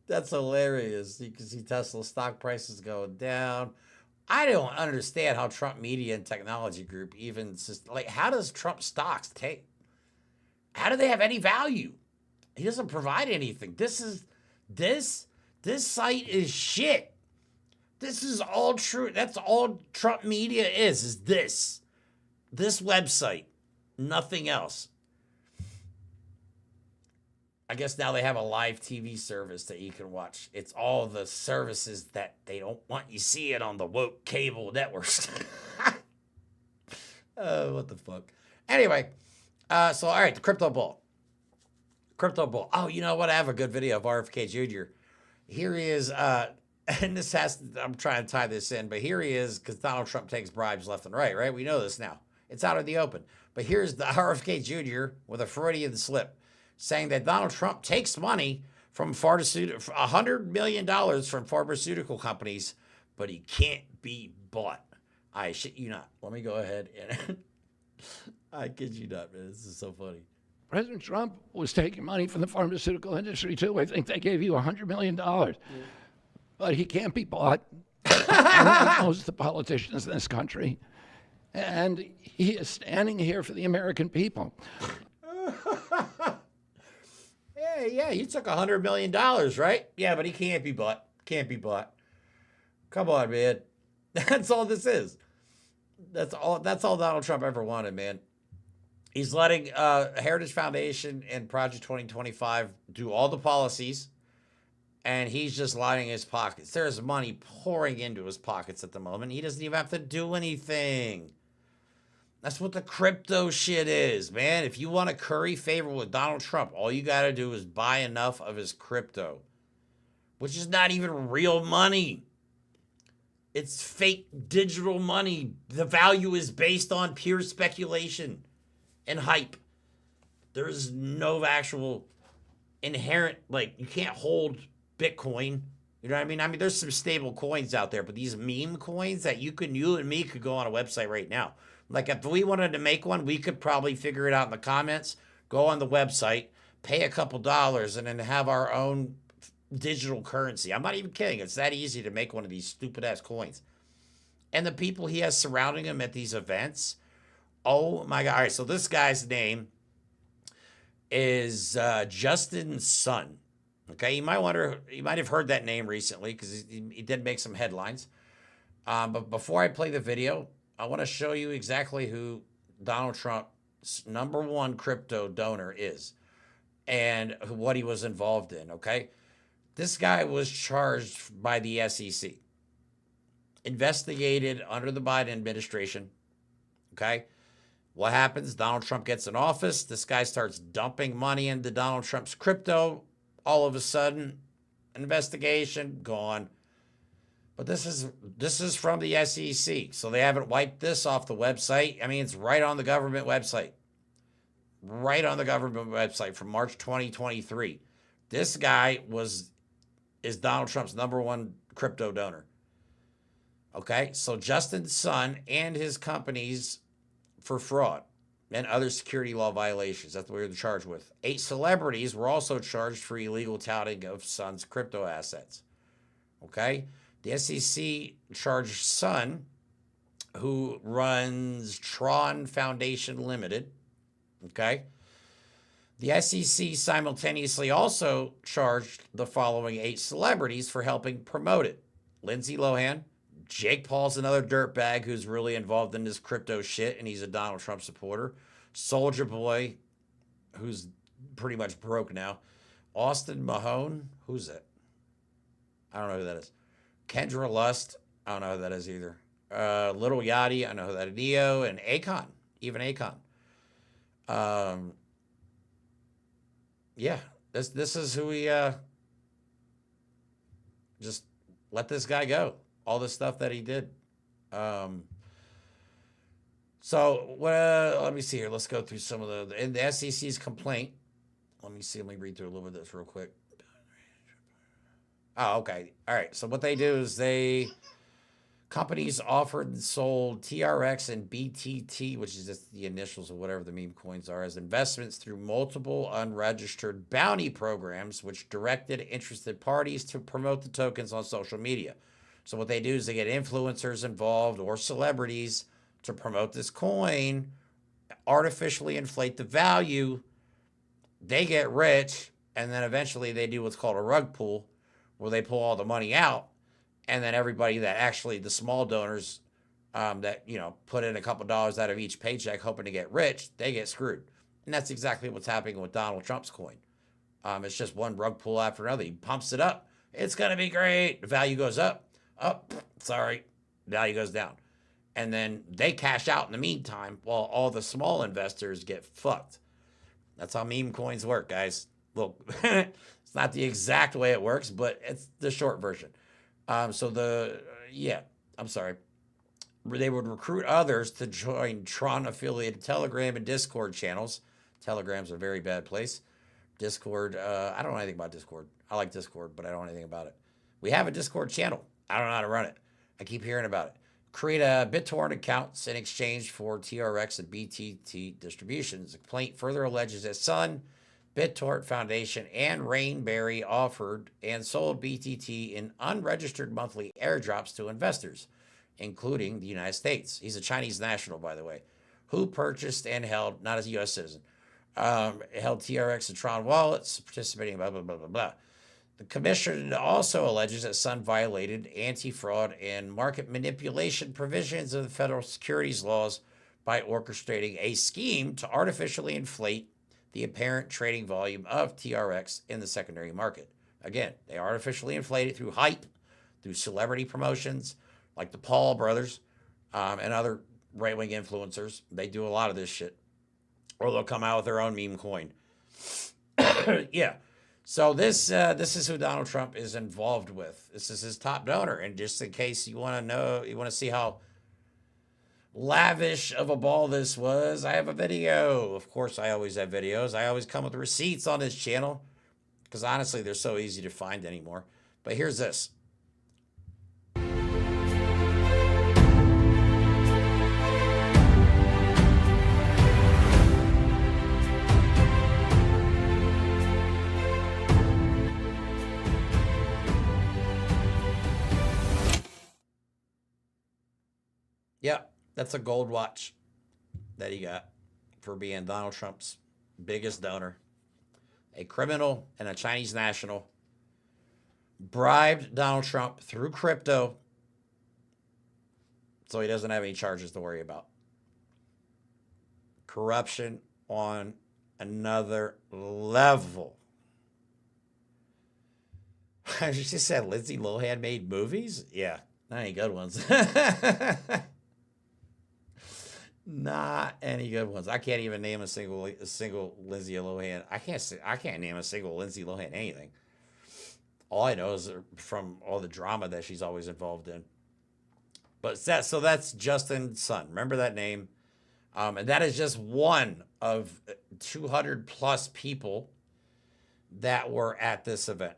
That's hilarious. You can see Tesla stock prices going down. I don't understand how Trump Media and Technology Group even like. How does Trump stocks take? How do they have any value? He doesn't provide anything. This site is shit. This is all true. That's all Trump Media is this website. Nothing else. I guess now they have a live TV service that you can watch. It's all the services that they don't want you seeing on the woke cable networks. What the fuck? Anyway, so all right, the crypto bull. Oh, you know what? I have a good video of RFK Jr. Here he is, and I'm trying to tie this in, but here he is because Donald Trump takes bribes left and right? We know this now. It's out in the open. But here's the RFK Jr. with a Freudian slip saying that Donald Trump takes money from $100 million from pharmaceutical companies, but he can't be bought. I shit you not. Let me go ahead and I kid you not, man. This is so funny. President Trump was taking money from the pharmaceutical industry, too. I think they gave you $100 million. but he can't be bought. Unlike most of the politicians in this country. And he is standing here for the American people. Yeah, you took $100 million, right? Yeah, but he can't be bought. Can't be bought. Come on, man. That's all this is. That's all Donald Trump ever wanted, man. He's letting Heritage Foundation and Project 2025 do all the policies, and he's just lining his pockets. There's money pouring into his pockets at the moment. He doesn't even have to do anything. That's what the crypto shit is, man. If you want to curry favor with Donald Trump, all you got to do is buy enough of his crypto, which is not even real money. It's fake digital money. The value is based on pure speculation and hype. There's no actual inherent, like, you can't hold Bitcoin. You know what I mean? I mean, there's some stable coins out there, but these meme coins that you and me could go on a website right now. Like, if we wanted to make one, we could probably figure it out in the comments, go on the website, pay a couple dollars, and then have our own digital currency. I'm not even kidding. It's that easy to make one of these stupid-ass coins. And the people he has surrounding him at these events, oh my God. All right, so this guy's name is Justin's son. Okay, you might have heard that name recently because he did make some headlines. But before I play the video, I want to show you exactly who Donald Trump's #1 crypto donor is and what he was involved in, okay? This guy was charged by the SEC, investigated under the Biden administration, okay? What happens? Donald Trump gets in office. This guy starts dumping money into Donald Trump's crypto. All of a sudden, investigation, gone. But this is from the SEC, so they haven't wiped this off the website. I mean, it's right on the government website. Right on the government website from March 2023. This guy is Donald Trump's #1 crypto donor. Okay, so Justin's son and his companies for fraud and other security law violations. That's what we were charged with. 8 celebrities were also charged for illegal touting of son's crypto assets. Okay? The SEC charged Son, who runs Tron Foundation Limited. Okay? The SEC simultaneously also charged the following 8 celebrities for helping promote it. Lindsay Lohan, Jake Paul's another dirtbag who's really involved in this crypto shit, and he's a Donald Trump supporter. Soulja Boy, who's pretty much broke now. Austin Mahone, who's that? I don't know who that is. Kendra Lust, I don't know who that is either. Little Yachty, I know who that is. Neo and Akon, even Akon. Yeah, this is who we just let this guy go. All the stuff that he did. So let me see here. Let's go through some of the SEC's complaint. Let me see. Let me read through a little bit of this real quick. Oh, okay. All right. So what they do is companies offered and sold TRX and BTT, which is just the initials of whatever the meme coins are, as investments through multiple unregistered bounty programs, which directed interested parties to promote the tokens on social media. So what they do is they get influencers involved or celebrities to promote this coin, artificially inflate the value. They get rich, and then eventually they do what's called a rug pull, where they pull all the money out, and then everybody that actually, the small donors that, put in a couple dollars out of each paycheck hoping to get rich, they get screwed. And that's exactly what's happening with Donald Trump's coin. It's just one rug pull after another. He pumps it up. It's going to be great. The value goes up. Sorry. Value goes down. And then they cash out in the meantime while all the small investors get fucked. That's how meme coins work, guys. Look, it's not the exact way it works, but it's the short version. I'm sorry. They would recruit others to join Tron-affiliated Telegram and Discord channels. Telegram's a very bad place. Discord, I don't know anything about Discord. I like Discord, but I don't know anything about it. We have a Discord channel. I don't know how to run it. I keep hearing about it. Create a BitTorrent accounts in exchange for TRX and BTT distributions. The complaint further alleges that Son BitTorrent Foundation, and Rainberry offered and sold BTT in unregistered monthly airdrops to investors, including the United States. He's a Chinese national, by the way, who purchased and held, not as a U.S. citizen, held TRX and Tron wallets, participating, blah, blah, blah, blah, blah. The commission also alleges that Sun violated anti-fraud and market manipulation provisions of the federal securities laws by orchestrating a scheme to artificially inflate the apparent trading volume of TRX in the secondary market. Again, they artificially inflate it through hype, through celebrity promotions, like the Paul brothers and other right-wing influencers. They do a lot of this shit. Or they'll come out with their own meme coin. Yeah. So this is who Donald Trump is involved with. This is his top donor. And just in case you want to know, you want to see how lavish of a ball this was, I have a video. Of course, I always have videos. I always come with receipts on this channel because honestly, they're so easy to find anymore. But here's this. Yeah, that's a gold watch that he got for being Donald Trump's biggest donor. A criminal and a Chinese national bribed Donald Trump through crypto so he doesn't have any charges to worry about. Corruption on another level. I just said Lindsay Lohan made movies? Yeah, not any good ones. Not any good ones. I can't even name a single Lindsay Lohan. I can't name a single Lindsay Lohan anything. All I know is from all the drama that she's always involved in. But that's Justin Sun. Remember that name? And that is just one of 200 plus people that were at this event.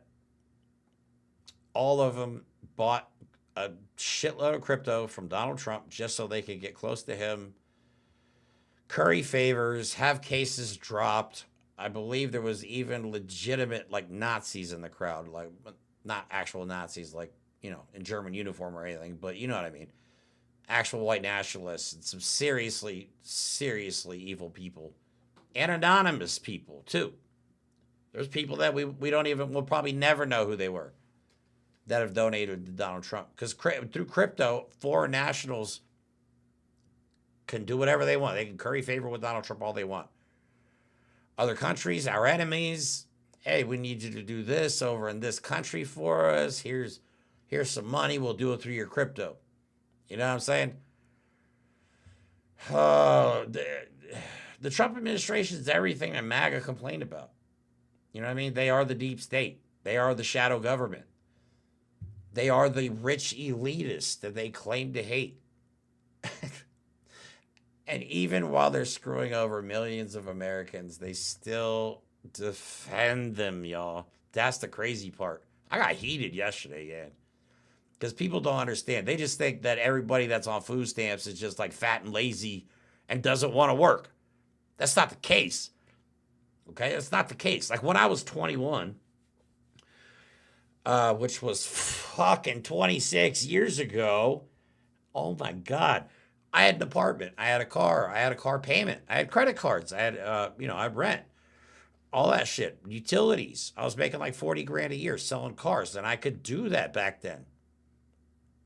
All of them bought a shitload of crypto from Donald Trump just so they could get close to him, curry favors, have cases dropped. I believe there was even legitimate like Nazis in the crowd, like not actual Nazis, like, you know, in German uniform or anything, but you know what I mean. Actual white nationalists and some seriously, seriously evil people and anonymous people too. There's people that we'll probably never know who they were that have donated to Donald Trump, because through crypto, foreign nationals can do whatever they want. They can curry favor with Donald Trump all they want. Other countries, our enemies, hey, we need you to do this over in this country for us. Here's some money. We'll do it through your crypto. You know what I'm saying? The Trump administration is everything that MAGA complained about. You know what I mean? They are the deep state. They are the shadow government. They are the rich elitists that they claim to hate. And even while they're screwing over millions of Americans, they still defend them, y'all. That's the crazy part. I got heated yesterday, yeah. Because people don't understand. They just think that everybody that's on food stamps is just like fat and lazy and doesn't want to work. That's not the case. Okay? That's not the case. Like when I was 21, which was fucking 26 years ago, oh my God. I had an apartment. I had a car. I had a car payment. I had credit cards. I had, I had rent. All that shit. Utilities. I was making like 40 grand a year selling cars, and I could do that back then.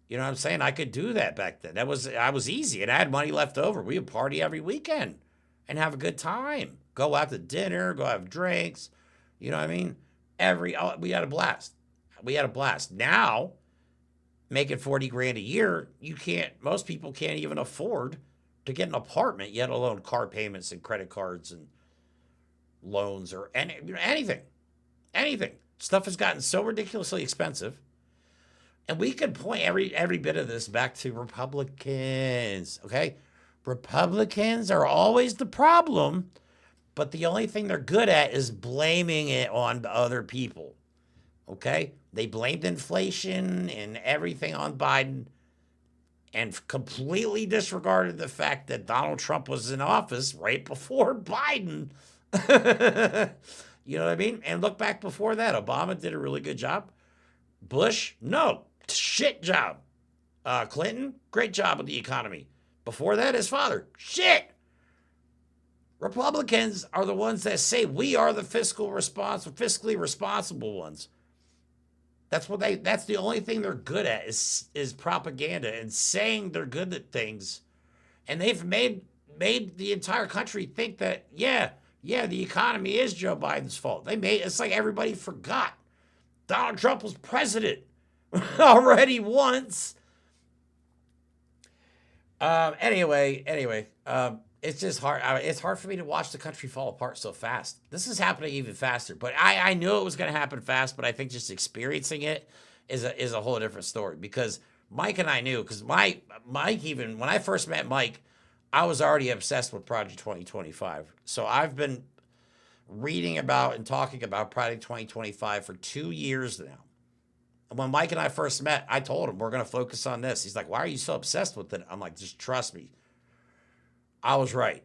You know what I'm saying? I could do that back then. I was easy, and I had money left over. We would party every weekend and have a good time. Go out to dinner, go have drinks. You know what I mean? We had a blast. We had a blast. Now, making 40 grand a year, most people can't even afford to get an apartment, yet alone car payments and credit cards and loans or anything. Stuff has gotten so ridiculously expensive. And we could point every bit of this back to Republicans, okay? Republicans are always the problem, but the only thing they're good at is blaming it on other people, okay? They blamed inflation and everything on Biden and completely disregarded the fact that Donald Trump was in office right before Biden. You know what I mean? And look back before that. Obama did a really good job. Bush, no, shit job. Clinton, great job with the economy. Before that, his father, shit. Republicans are the ones that say we are the fiscally responsible ones. That's the only thing they're good at is propaganda and saying they're good at things. And they've made the entire country think that, yeah, the economy is Joe Biden's fault. It's like everybody forgot. Donald Trump was president already once. Anyway, it's just hard. It's hard for me to watch the country fall apart so fast. This is happening even faster. But I knew it was going to happen fast. But I think just experiencing it is a whole different story. Because Mike and I knew. Because Mike, even when I first met Mike, I was already obsessed with Project 2025. So I've been reading about and talking about Project 2025 for 2 years now. And when Mike and I first met, I told him we're going to focus on this. He's like, why are you so obsessed with it? I'm like, just trust me. I was right.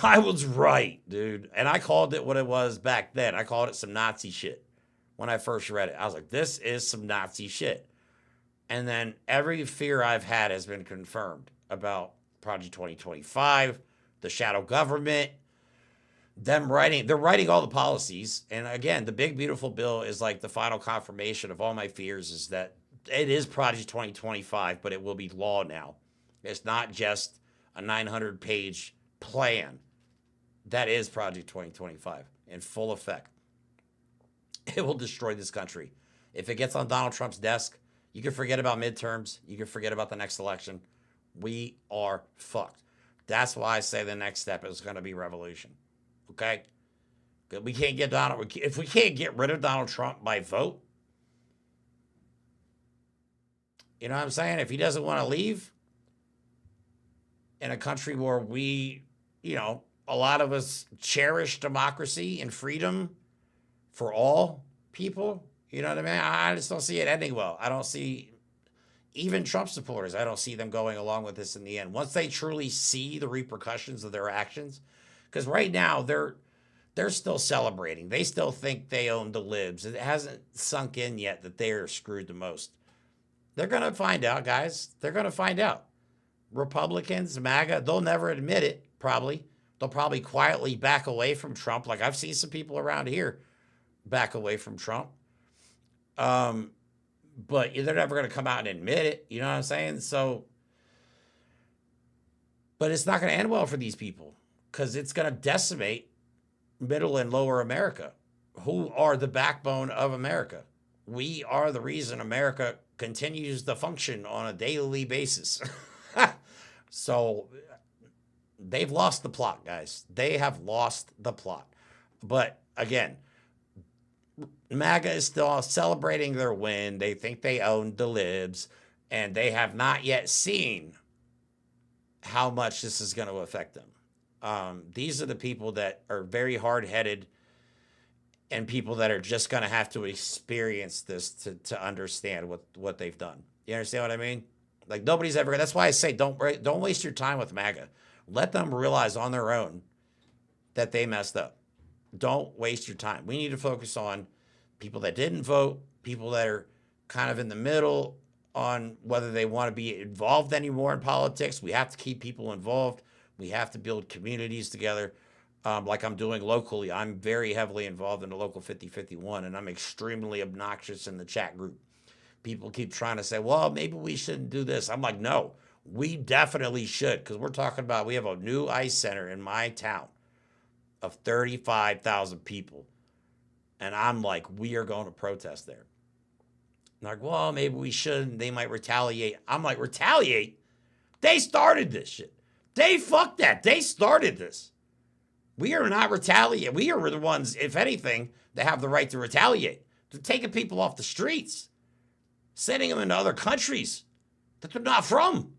I was right, dude. And I called it what it was back then. I called it some Nazi shit when I first read it. I was like, this is some Nazi shit. And then every fear I've had has been confirmed about Project 2025, the shadow government, they're writing all the policies. And again, the big, beautiful bill is like the final confirmation of all my fears is that it is Project 2025, but it will be law now. It's not just a 900-page plan. That is Project 2025 in full effect. It will destroy this country. If it gets on Donald Trump's desk, you can forget about midterms. You can forget about the next election. We are fucked. That's why I say the next step is going to be revolution. Okay? We can't get if we can't get rid of Donald Trump by vote, you know what I'm saying? If he doesn't want to leave in a country where we, a lot of us cherish democracy and freedom for all people, you know what I mean? I just don't see it ending well. I don't see even Trump supporters, I don't see them going along with this in the end. Once they truly see the repercussions of their actions, because right now they're still celebrating. They still think they own the libs. It hasn't sunk in yet that they are screwed the most. They're going to find out, guys. They're going to find out. Republicans, MAGA, they'll never admit it, probably. They'll probably quietly back away from Trump. Like I've seen some people around here back away from Trump. But they're never going to come out and admit it. You know what I'm saying? So, but it's not going to end well for these people because it's going to decimate middle and lower America, who are the backbone of America. We are the reason America continues to function on a daily basis. So they've lost the plot, guys. They have lost the plot. But again, MAGA is still celebrating their win. They think they own the libs, and they have not yet seen how much this is going to affect them. These are the people that are very hard-headed and people that are just going to have to experience this to understand what they've done. You understand what I mean? Like nobody's ever. That's why I say don't waste your time with MAGA. Let them realize on their own that they messed up. Don't waste your time. We need to focus on people that didn't vote, people that are kind of in the middle on whether they want to be involved anymore in politics. We have to keep people involved. We have to build communities together. Like I'm doing locally. I'm very heavily involved in the local 5051, and I'm extremely obnoxious in the chat group. People keep trying to say, well, maybe we shouldn't do this. I'm like, no, we definitely should, because we're talking about we have a new ICE center in my town of 35,000 people. And I'm like, we are going to protest there. And they're like, well, maybe we shouldn't. They might retaliate. I'm like, retaliate? They started this shit. They fucked that. They started this. We are not retaliating. We are the ones, if anything, that have the right to retaliate. They're taking people off the streets, sending them into other countries that they're not from,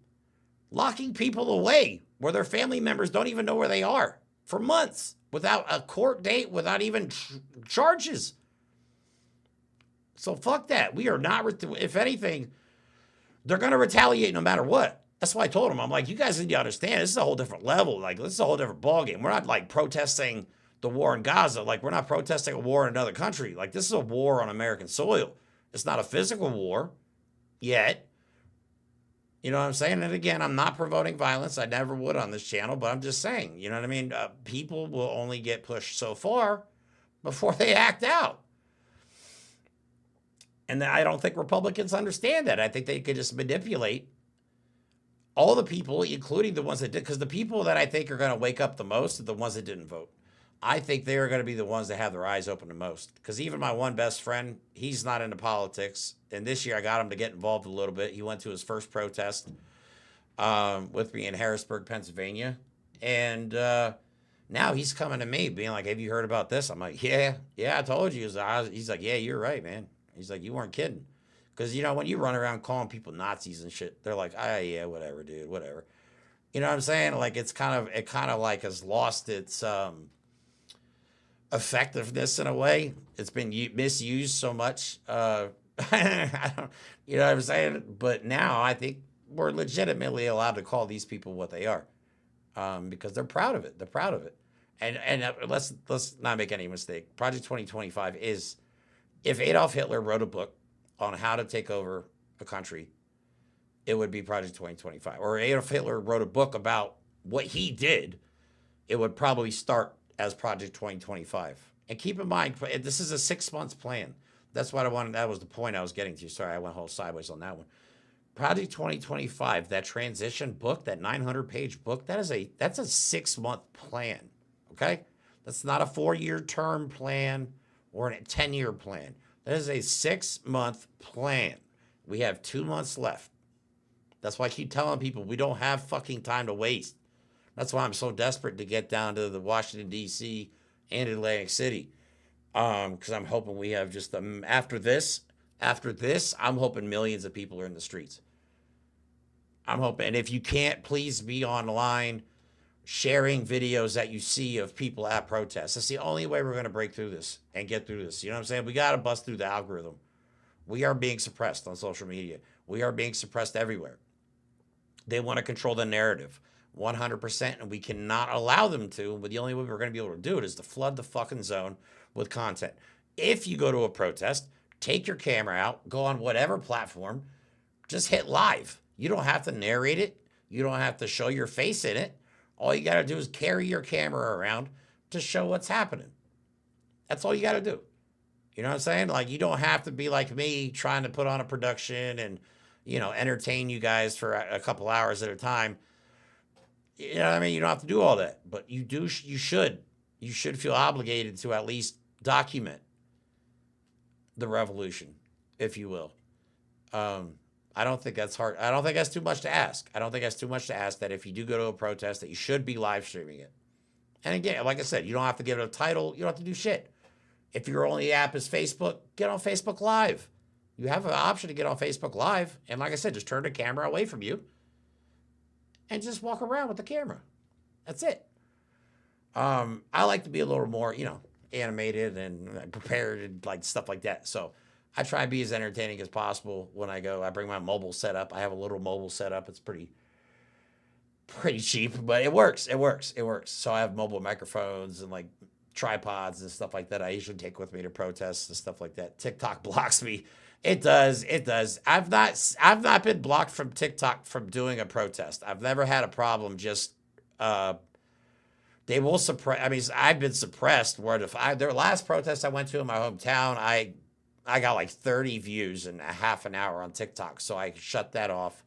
locking people away where their family members don't even know where they are for months without a court date, without even charges. So fuck that. We are not, if anything, they're going to retaliate no matter what. That's why I told them, I'm like, you guys need to understand, this is a whole different level. Like, this is a whole different ballgame. We're not like protesting the war in Gaza. Like, we're not protesting a war in another country. Like, this is a war on American soil. It's not a physical war yet. You know what I'm saying? And again, I'm not promoting violence. I never would on this channel, but I'm just saying, you know what I mean? People will only get pushed so far before they act out. And I don't think Republicans understand that. I think they could just manipulate all the people, including the ones that did, because the people that I think are going to wake up the most are the ones that didn't vote. I think they're going to be the ones that have their eyes open the most. Because even my one best friend, he's not into politics. And this year I got him to get involved a little bit. He went to his first protest with me in Harrisburg, Pennsylvania. And now he's coming to me being like, have you heard about this? I'm like, yeah, I told you. He's like, yeah, you're right, man. He's like, you weren't kidding. Because, you know, when you run around calling people Nazis and shit, they're like, yeah, whatever, dude, whatever. You know what I'm saying? Like, it kind of like has lost its effectiveness in a way. It's been misused so much. I don't, you know what I'm saying? But now I think we're legitimately allowed to call these people what they are, because they're proud of it. They're proud of it. And let's not make any mistake. Project 2025 is, if Adolf Hitler wrote a book on how to take over a country, it would be Project 2025. Or Adolf Hitler wrote a book about what he did, it would probably start as Project 2025. And keep in mind, this is a 6 months plan. That's what I wanted. That was the point I was getting to. Sorry, I went whole sideways on that one. Project 2025, that transition book, that 900-page book, that's a 6 month plan. Okay, that's not a 4-year term plan or a 10-year plan. That is a 6 month plan. We have 2 months left. That's why I keep telling people we don't have fucking time to waste. That's why I'm so desperate to get down to the Washington, D.C. and Atlantic City. Because I'm hoping we have just, after this, I'm hoping millions of people are in the streets. I'm hoping, and if you can't, please be online sharing videos that you see of people at protests. That's the only way we're going to break through this and get through this. You know what I'm saying? We got to bust through the algorithm. We are being suppressed on social media. We are being suppressed everywhere. They want to control the narrative 100%, and we cannot allow them to. But the only way we're going to be able to do it is to flood the fucking zone with content. If you go to a protest, take your camera out, go on whatever platform, just hit live. You don't have to narrate it. You don't have to show your face in it. All you got to do is carry your camera around to show what's happening. That's all you got to do. You know what I'm saying? Like, you don't have to be like me trying to put on a production and, you know, entertain you guys for a couple hours at a time. You know what I mean? You don't have to do all that, but you should feel obligated to at least document the revolution, if you will. I don't think that's hard. I don't think that's too much to ask. I don't think that's too much to ask that if you do go to a protest that you should be live streaming it. And again, like I said, you don't have to give it a title. You don't have to do shit. If your only app is Facebook, get on Facebook Live. You have an option to get on Facebook Live. And like I said, just turn the camera away from you and just walk around with the camera. That's it. I like to be a little more, you know, animated and prepared and like stuff like that. So I try and be as entertaining as possible when I go. I bring my mobile setup. I have a little mobile setup. It's pretty cheap, but it works. So I have mobile microphones and like tripods and stuff like that I usually take with me to protests and stuff like that. TikTok blocks me. It does. I've not been blocked from TikTok from doing a protest. I've never had a problem. Just they will suppress. I mean, I've been suppressed where their last protest I went to in my hometown, I got like 30 views in a half an hour on TikTok. So I shut that off,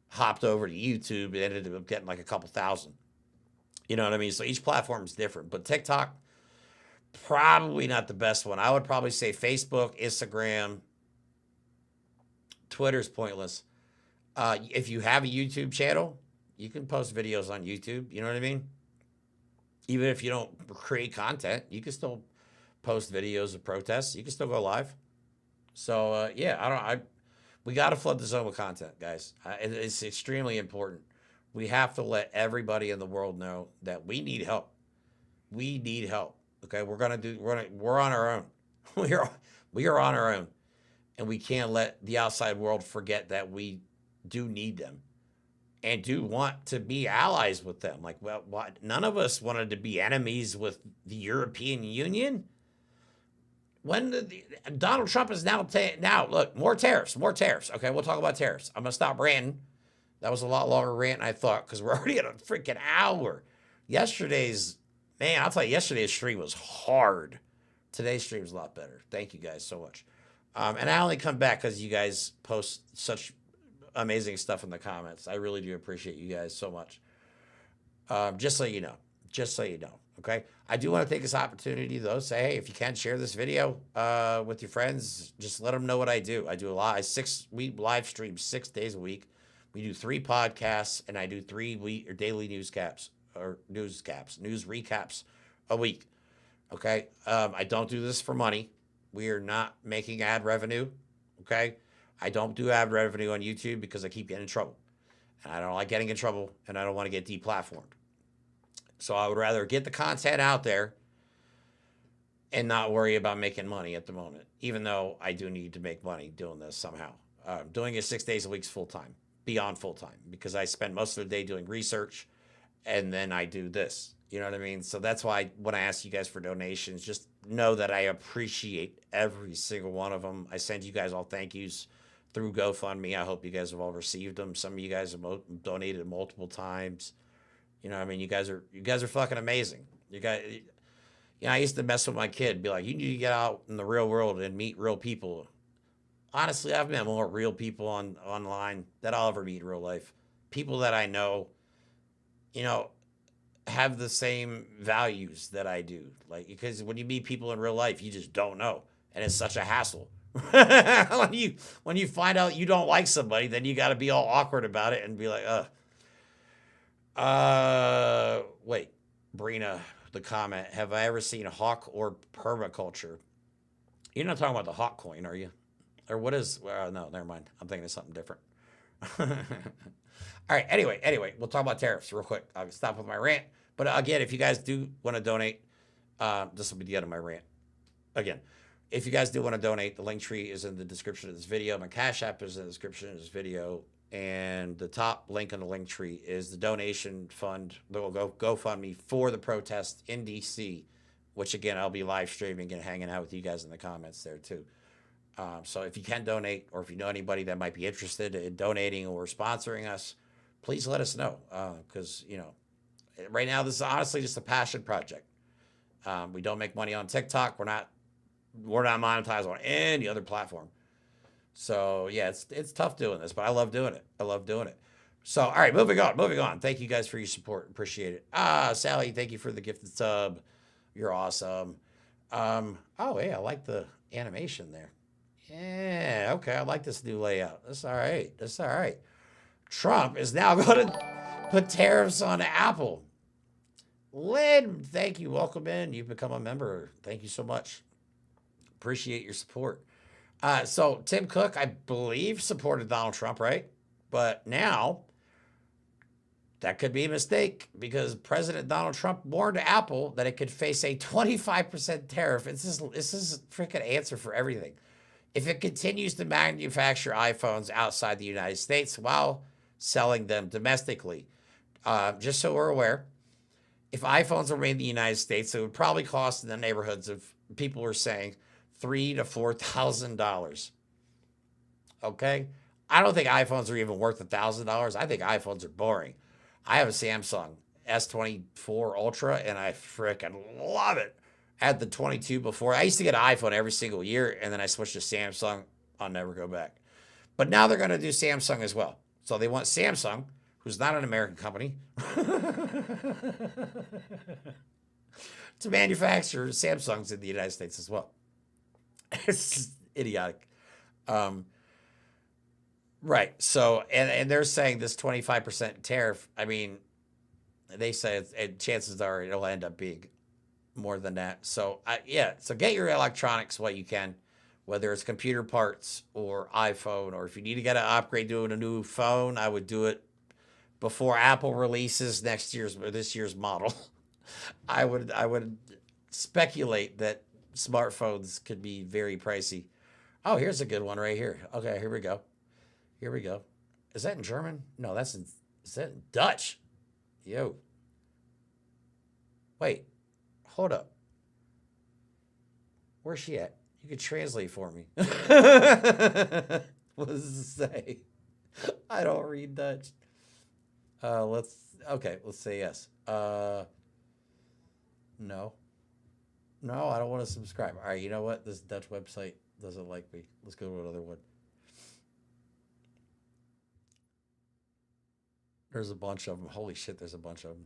hopped over to YouTube, and ended up getting like a couple thousand. You know what I mean? So each platform is different. But TikTok, probably not the best one. I would probably say Facebook, Instagram, Twitter's pointless. If you have a YouTube channel, you can post videos on YouTube. You know what I mean? Even if you don't create content, you can still post videos of protests. You can still go live. So we got to flood the zone with content, guys. It's extremely important. We have to let everybody in the world know that we need help. We need help. Okay, we're on our own. We are on our own, and we can't let the outside world forget that we do need them. and do want to be allies with them. Like, well, what? None of us wanted to be enemies with the European Union. When Donald Trump is now look, more tariffs. Okay, we'll talk about tariffs. I'm gonna stop ranting. That was a lot longer rant than I thought because we're already at a freaking hour. I'll tell you, yesterday's stream was hard. Today's stream is a lot better. Thank you guys so much. And I only come back because you guys post such amazing stuff in the comments. I really do appreciate you guys so much. Just so you know. Okay. I do want to take this opportunity though. Say, hey, if you can share this video with your friends, just let them know what I do. I do a lot. We live stream 6 days a week. We do 3 podcasts, and I do 3 daily news recaps a week. Okay. I don't do this for money. We are not making ad revenue. Okay. I don't do ad revenue on YouTube because I keep getting in trouble. And I don't like getting in trouble, and I don't want to get deplatformed. So I would rather get the content out there and not worry about making money at the moment, even though I do need to make money doing this somehow. Doing it 6 days a week is full-time, beyond full-time, because I spend most of the day doing research, and then I do this. You know what I mean? So that's why when I ask you guys for donations, just know that I appreciate every single one of them. I send you guys all thank yous through GoFundMe. I hope you guys have all received them. Some of you guys have donated multiple times. You know what I mean? You guys are fucking amazing. I used to mess with my kid, be like, you need to get out in the real world and meet real people. Honestly, I've met more real people online that I'll ever meet in real life. People that I know, have the same values that I do. Like, because when you meet people in real life, you just don't know. And it's such a hassle. when you find out you don't like somebody, then you got to be all awkward about it and be like, wait, Brina, the comment, have I ever seen hawk or permaculture? You're not talking about the hawk coin, are you? Or what is, no, never mind. I'm thinking of something different. All right, anyway, we'll talk about tariffs real quick. I'll stop with my rant. But again, if you guys do want to donate, this will be the end of my rant. Again, if you guys do want to donate, the link tree is in the description of this video. My Cash App is in the description of this video. And the top link in the link tree is the donation fund that will go fund me for the protest in DC, which again, I'll be live streaming and hanging out with you guys in the comments there too. So if you can donate, or if you know anybody that might be interested in donating or sponsoring us, please let us know. Because, right now, this is honestly just a passion project. We don't make money on TikTok. We're not monetized on any other platform. So yeah, it's tough doing this, but I love doing it. So, all right, moving on. Thank you guys for your support. Appreciate it. Sally, thank you for the gifted sub. You're awesome. Oh yeah, I like the animation there. Yeah, okay, I like this new layout. That's all right. Trump is now going to put tariffs on Apple. Lynn, thank you. Welcome in. You've become a member. Thank you so much. Appreciate your support. So Tim Cook, I believe, supported Donald Trump, right? But now that could be a mistake because President Donald Trump warned Apple that it could face a 25% tariff. This is a freaking answer for everything. If it continues to manufacture iPhones outside the United States while selling them domestically. Just so we're aware, if iPhones were made in the United States, it would probably cost in the neighborhoods of, people are saying, $3,000 to $4,000. Okay? I don't think iPhones are even worth $1,000. I think iPhones are boring. I have a Samsung S24 Ultra, and I freaking love it. I had the 22 before. I used to get an iPhone every single year, and then I switched to Samsung. I'll never go back. But now they're going to do Samsung as well. So they want Samsung, who's not an American company, to manufacture Samsungs in the United States as well. It's idiotic. Right. So, and they're saying this 25% tariff, I mean, they say chances are it'll end up being more than that. So, so get your electronics what you can, whether it's computer parts or iPhone, or if you need to get an upgrade doing a new phone, I would do it before Apple releases this year's model. I would speculate that smartphones could be very pricey. Oh, here's a good one right here. Okay, here we go. Is that in German? No, is Is that in Dutch? Yo. Wait. Hold up. Where's she at? You could translate for me. What does it say? I don't read Dutch. Let's say yes. No. No, I don't want to subscribe. All right, you know what? This Dutch website doesn't like me. Let's go to another one. There's a bunch of them. Holy shit, there's a bunch of them.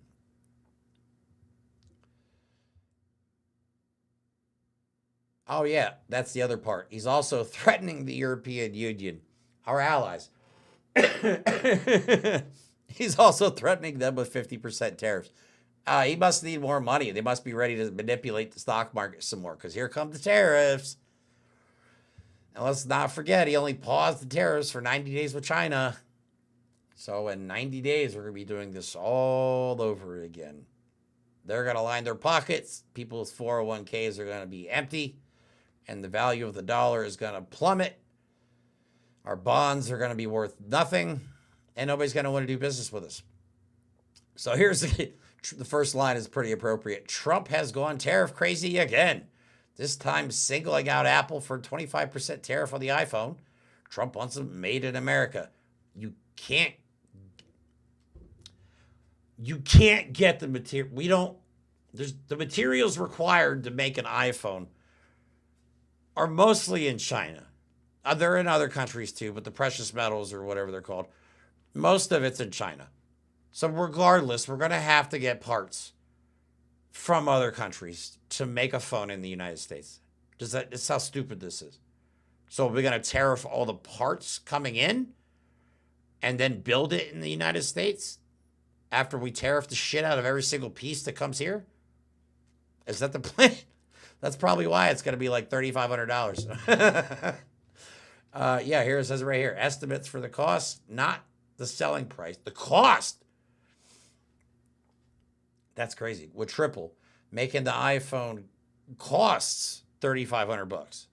Oh, yeah, that's the other part. He's also threatening the European Union, our allies. He's also threatening them with 50% tariffs. He must need more money. They must be ready to manipulate the stock market some more, because here come the tariffs. And let's not forget, he only paused the tariffs for 90 days with China. So in 90 days, we're going to be doing this all over again. They're going to line their pockets. People's 401ks are going to be empty. And the value of the dollar is going to plummet. Our bonds are going to be worth nothing. And nobody's going to want to do business with us. So here's the first line is pretty appropriate. Trump has gone tariff crazy again. This time singling out Apple for 25% tariff on the iPhone. Trump wants them made in America. You can't get the material. The materials required to make an iPhone are mostly in China. They're in other countries too, but the precious metals or whatever they're called, most of it's in China. So regardless, we're going to have to get parts from other countries to make a phone in the United States. That's how stupid this is. So we're going to tariff all the parts coming in and then build it in the United States after we tariff the shit out of every single piece that comes here? Is that the plan? That's probably why it's going to be like $3,500. Yeah, here it says right here. Estimates for the cost, not the selling price. The cost. That's crazy. Would triple. Making the iPhone costs $3,500.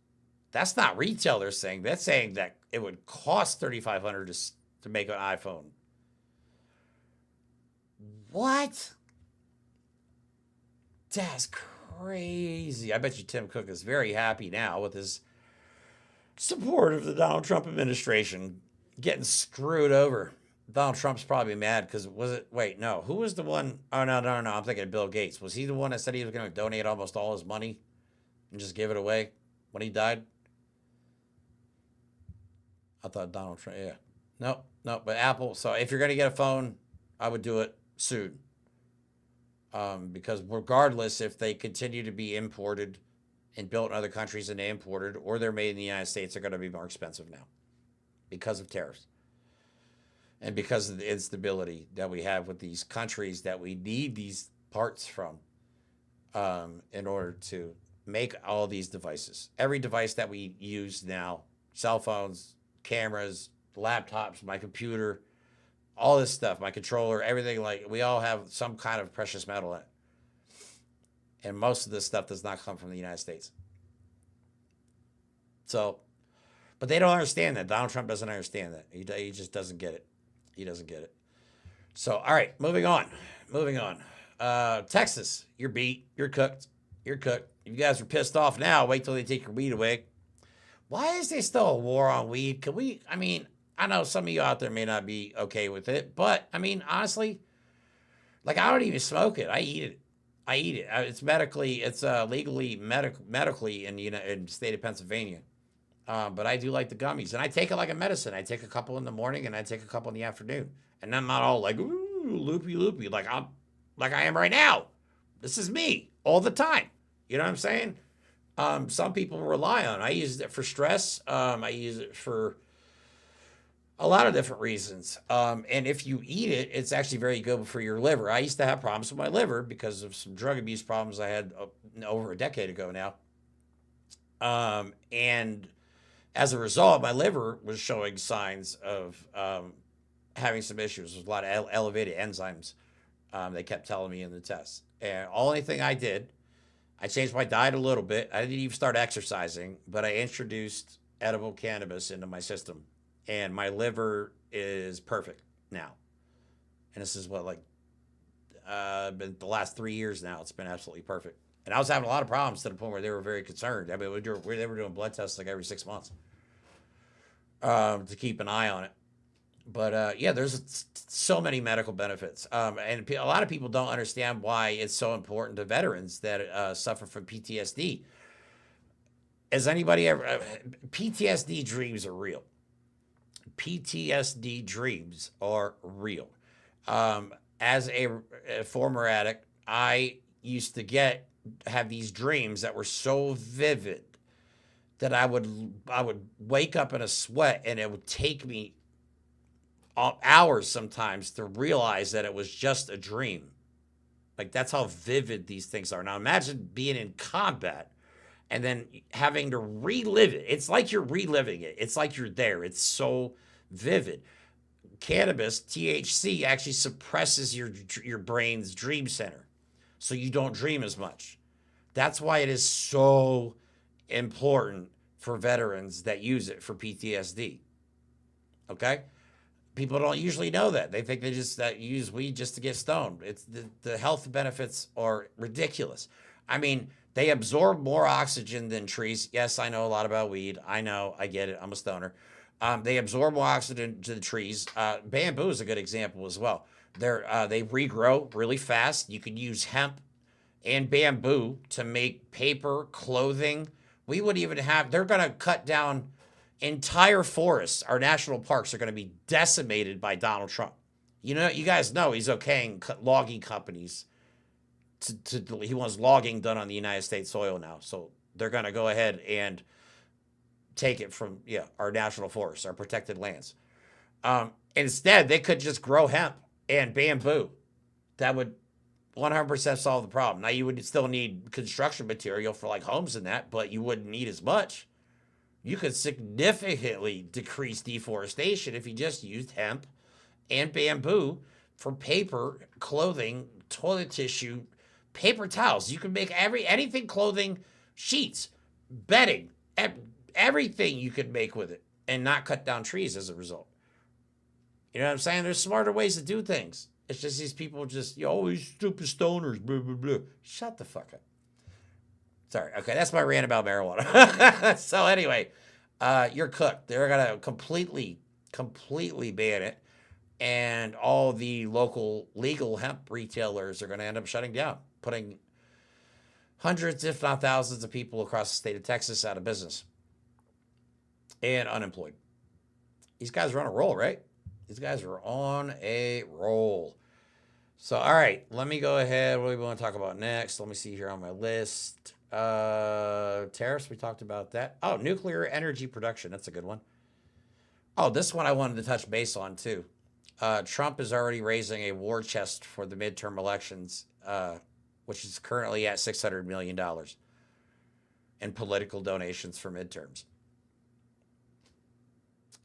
That's not retail, they're saying. That's saying that it would cost $3,500 to make an iPhone. What? That's crazy. I bet you Tim Cook is very happy now with his support of the Donald Trump administration getting screwed over. Donald Trump's probably mad because who was the one? Oh, no. I'm thinking of Bill Gates. Was he the one that said he was going to donate almost all his money and just give it away when he died? I thought Donald Trump, yeah. No, but Apple. So if you're going to get a phone, I would do it soon. Because regardless if they continue to be imported and built in other countries and they imported or they're made in the United States, they're going to be more expensive now because of tariffs and because of the instability that we have with these countries that we need these parts from in order to make all these devices. Every device that we use now, cell phones, cameras, laptops, my computer, all this stuff, my controller, everything, like we all have some kind of precious metal in it. And most of this stuff does not come from the United States. So, but they don't understand that. Donald Trump doesn't understand that. He just doesn't get it. He doesn't get it. So, all right, moving on. Texas, you're beat. You're cooked. You guys are pissed off now. Wait till they take your weed away. Why is there still a war on weed? I know some of you out there may not be okay with it, but I mean, honestly, like I don't even smoke it. I eat it. It's legally medically in the state of Pennsylvania. But I do like the gummies, and I take it like a medicine. I take a couple in the morning, and I take a couple in the afternoon, and I'm not all like ooh loopy like I am right now. This is me all the time. You know what I'm saying? Some people rely on it. I use it for stress. I use it for a lot of different reasons. And if you eat it, it's actually very good for your liver. I used to have problems with my liver because of some drug abuse problems I had over a decade ago now. And as a result, my liver was showing signs of having some issues with a lot of elevated enzymes. They kept telling me in the tests. And only thing I did, I changed my diet a little bit. I didn't even start exercising, but I introduced edible cannabis into my system. And my liver is perfect now. And this is what, like, been the last 3 years now. It's been absolutely perfect. And I was having a lot of problems to the point where they were very concerned. I mean, they were doing blood tests like every 6 months to keep an eye on it. But yeah, there's so many medical benefits. And a lot of people don't understand why it's so important to veterans that suffer from PTSD. Has anybody ever... PTSD dreams are real. PTSD dreams are real. As a former addict, I used to have these dreams that were so vivid that I would wake up in a sweat, and it would take me hours sometimes to realize that it was just a dream. Like, that's how vivid these things are. Now imagine being in combat and then having to relive it. It's like you're reliving it. It's like you're there. It's so vivid. Cannabis, THC, actually suppresses your brain's dream center, so you don't dream as much. That's why it is so important for veterans that use it for PTSD. Okay? People don't usually know that. They think they just use weed just to get stoned. It's the health benefits are ridiculous. I mean, they absorb more oxygen than trees. Yes, I know a lot about weed. I know, I get it. I'm a stoner. They absorb more oxygen to the trees. Bamboo is a good example as well. They regrow really fast. You can use hemp and bamboo to make paper, clothing. We would even they're going to cut down entire forests. Our national parks are going to be decimated by Donald Trump. You know, you guys know he's okaying logging companies he wants logging done on the United States soil now. So they're going to go ahead and take it from our national forests, our protected lands. Instead, they could just grow hemp and bamboo. That would 100% solve the problem. Now, you would still need construction material for like homes and that, but you wouldn't need as much. You could significantly decrease deforestation if you just used hemp and bamboo for paper, clothing, toilet tissue, paper towels. You can make anything, clothing, sheets, bedding, everything you could make with it and not cut down trees as a result. You know what I'm saying? There's smarter ways to do things. It's just these people these stupid stoners, blah, blah, blah. Shut the fuck up. Sorry. Okay, that's my rant about marijuana. So anyway, you're cooked. They're going to completely ban it. And all the local legal hemp retailers are going to end up shutting down, putting hundreds, if not thousands, of people across the state of Texas out of business and unemployed. These guys are on a roll, right? These guys are on a roll. So, all right, let me go ahead. What do we want to talk about next? Let me see here on my list. Tariffs, we talked about that. Oh, nuclear energy production. That's a good one. Oh, this one I wanted to touch base on, too. Trump is already raising a war chest for the midterm elections, which is currently at $600 million in political donations for midterms.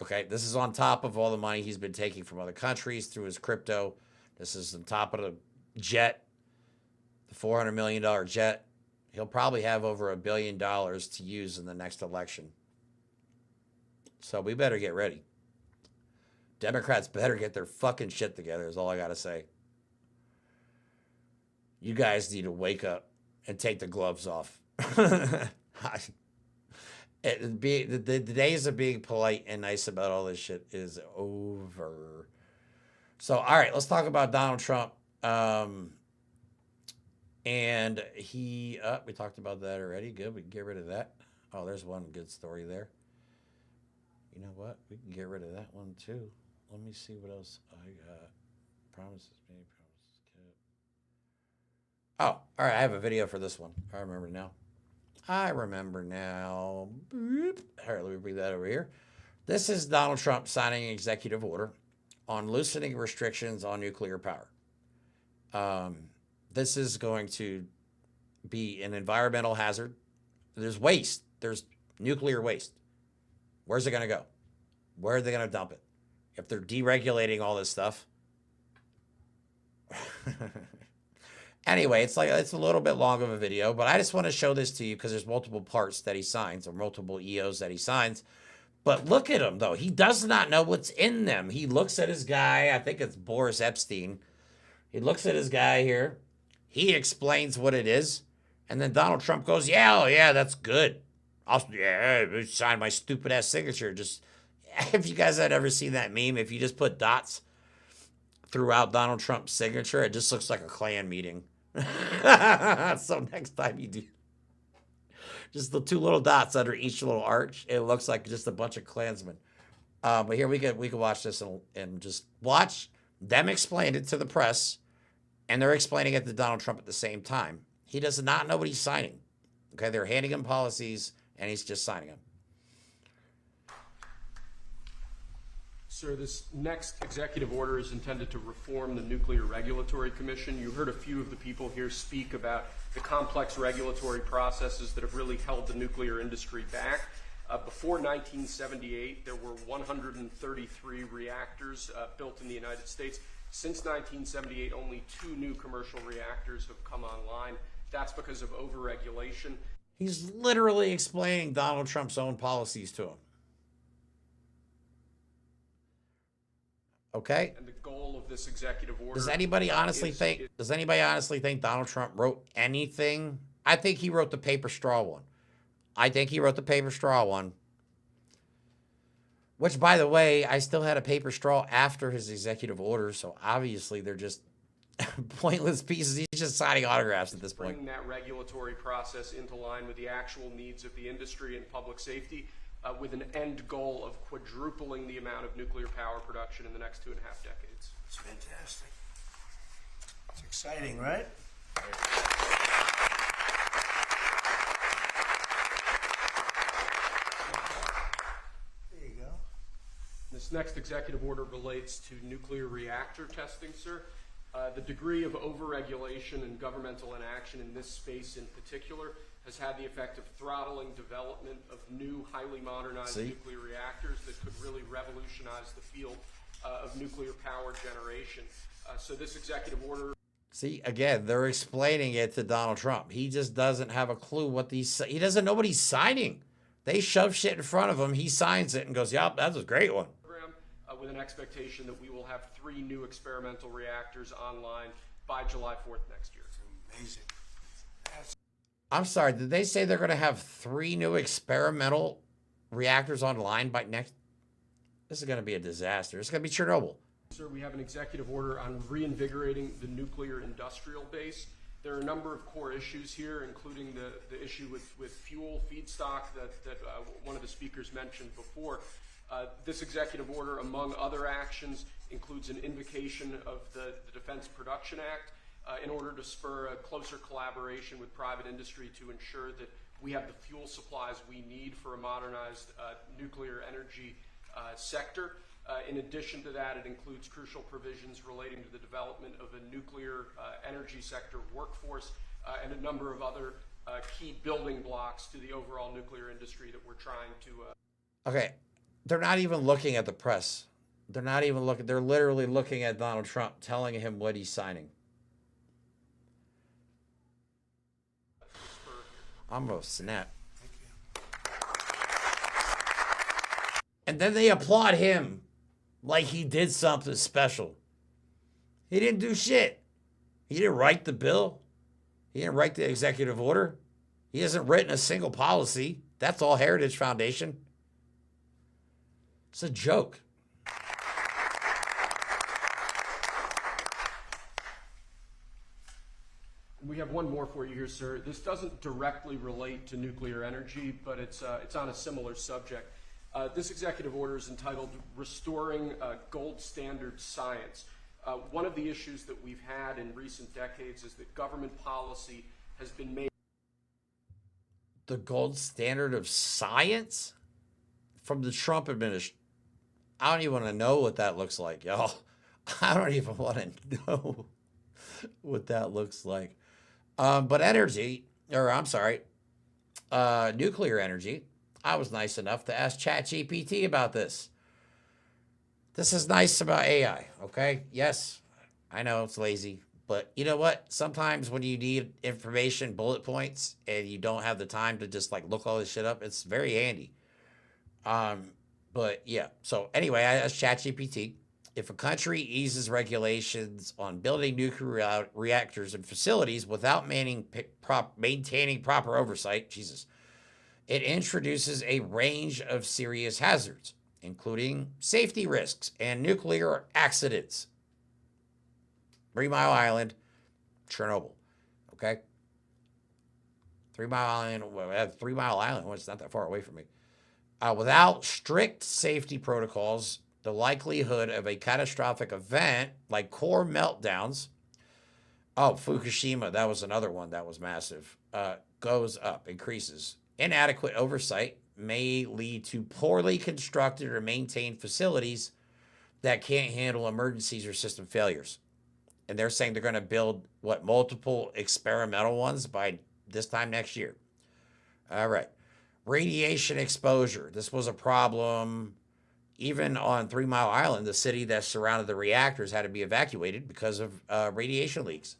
Okay, this is on top of all the money he's been taking from other countries through his crypto. This is on top of the jet, the $400 million jet. He'll probably have over $1 billion to use in the next election. So we better get ready. Democrats better get their fucking shit together is all I got to say. You guys need to wake up and take the gloves off. The days of being polite and nice about all this shit is over. So, all right, let's talk about Donald Trump. And we talked about that already. Good, we can get rid of that. Oh, there's one good story there. You know what? We can get rid of that one too. Let me see what else I got. Promises made, promises kept. Oh, all right, I have a video for this one. I remember now. Boop. All right, let me bring that over here. This is Donald Trump signing an executive order on loosening restrictions on nuclear power. This is going to be an environmental hazard. There's waste. There's nuclear waste. Where's it going to go? Where are they going to dump it? If they're deregulating all this stuff. Anyway, it's a little bit long of a video, but I just want to show this to you because there's multiple parts that he signs or multiple EOs that he signs. But look at him, though. He does not know what's in them. He looks at his guy. I think it's Boris Epstein. He looks at his guy here. He explains what it is. And then Donald Trump goes, yeah, oh, yeah, that's good. Yeah, sign my stupid ass signature. Just, if you guys had ever seen that meme, if you just put dots throughout Donald Trump's signature, it just looks like a Klan meeting. So next time you do, just the two little dots under each little arch, it looks like just a bunch of Klansmen. But here we can watch this and just watch them explain it to the press, and they're explaining it to Donald Trump at the same time. He does not know what he's signing. Okay, they're handing him policies, and he's just signing them. Sir, this next executive order is intended to reform the Nuclear Regulatory Commission. You heard a few of the people here speak about the complex regulatory processes that have really held the nuclear industry back. Before 1978, there were 133 reactors built in the United States. Since 1978, only 2 new commercial reactors have come online. That's because of overregulation. He's literally explaining Donald Trump's own policies to him. Okay? And the goal of this executive order... Does anybody honestly think Donald Trump wrote anything? I think he wrote the paper straw one. Which, by the way, I still had a paper straw after his executive order, so obviously they're just pointless pieces. He's just signing autographs at this point. Bringing that regulatory process into line with the actual needs of the industry and public safety, with an end goal of quadrupling the amount of nuclear power production in the next 2.5 decades. It's fantastic. It's exciting, right? There you go. This next executive order relates to nuclear reactor testing, sir. The degree of overregulation and governmental inaction in this space in particular has had the effect of throttling development of new, highly modernized nuclear reactors that could really revolutionize the field of nuclear power generation. So this executive order... See, again, they're explaining it to Donald Trump. He just doesn't have a clue what he doesn't know what he's signing. They shove shit in front of him. He signs it and goes, yep, that's a great one. With an expectation that we will have 3 new experimental reactors online by July 4th next year. It's amazing. I'm sorry, did they say they're going to have 3 new experimental reactors online by next? This is going to be a disaster. It's going to be Chernobyl. Sir, we have an executive order on reinvigorating the nuclear industrial base. There are a number of core issues here, including the issue with fuel feedstock that one of the speakers mentioned before. This executive order, among other actions, includes an invocation of the Defense Production Act in order to spur a closer collaboration with private industry to ensure that we have the fuel supplies we need for a modernized nuclear energy sector. In addition to that, it includes crucial provisions relating to the development of a nuclear energy sector workforce and a number of other key building blocks to the overall nuclear industry that we're trying to... Okay. They're not even looking at the press. They're not even looking. They're literally looking at Donald Trump, telling him what he's signing. I'm going to snap. And then they applaud him like he did something special. He didn't do shit. He didn't write the bill. He didn't write the executive order. He hasn't written a single policy. That's all Heritage Foundation. It's a joke. We have one more for you here, sir. This doesn't directly relate to nuclear energy, but it's on a similar subject. This executive order is entitled Restoring Gold Standard Science. One of the issues that we've had in recent decades is that government policy has been made... The gold standard of science? From the Trump administration. I don't even want to know what that looks like, y'all. I don't even want to know what that looks like. But nuclear energy, I was nice enough to ask ChatGPT about this. This is nice about AI, okay? Yes, I know it's lazy, but you know what? Sometimes when you need information, bullet points, and you don't have the time to just like look all this shit up, it's very handy. But yeah, so anyway, I asked ChatGPT, if a country eases regulations on building nuclear reactors and facilities without maintaining proper oversight, Jesus, it introduces a range of serious hazards, including safety risks and nuclear accidents. 3 Mile Island, Chernobyl, okay? 3 Mile Island, well, 3 Mile Island, well, it's not that far away from me. Without strict safety protocols, the likelihood of a catastrophic event like core meltdowns, Fukushima, that was another one that was massive, goes up, increases. Inadequate oversight may lead to poorly constructed or maintained facilities that can't handle emergencies or system failures. And they're saying they're going to build, multiple experimental ones by this time next year. All right. Radiation exposure. This was a problem even on 3 Mile Island. The city that surrounded the reactors had to be evacuated because of radiation leaks.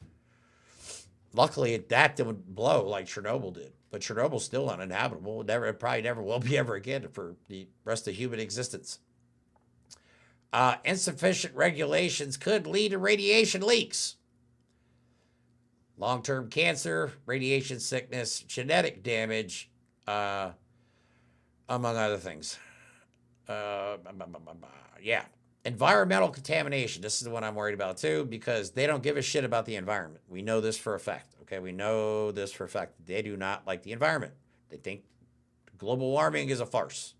Luckily, that didn't blow like Chernobyl did. But Chernobyl's still uninhabitable. It probably never will be ever again for the rest of human existence. Insufficient regulations could lead to radiation leaks. Long-term cancer, radiation sickness, genetic damage, among other things. Yeah. Environmental contamination. This is the one I'm worried about too, because they don't give a shit about the environment. We know this for a fact. Okay, we know this for a fact. They do not like the environment. They think global warming is a farce.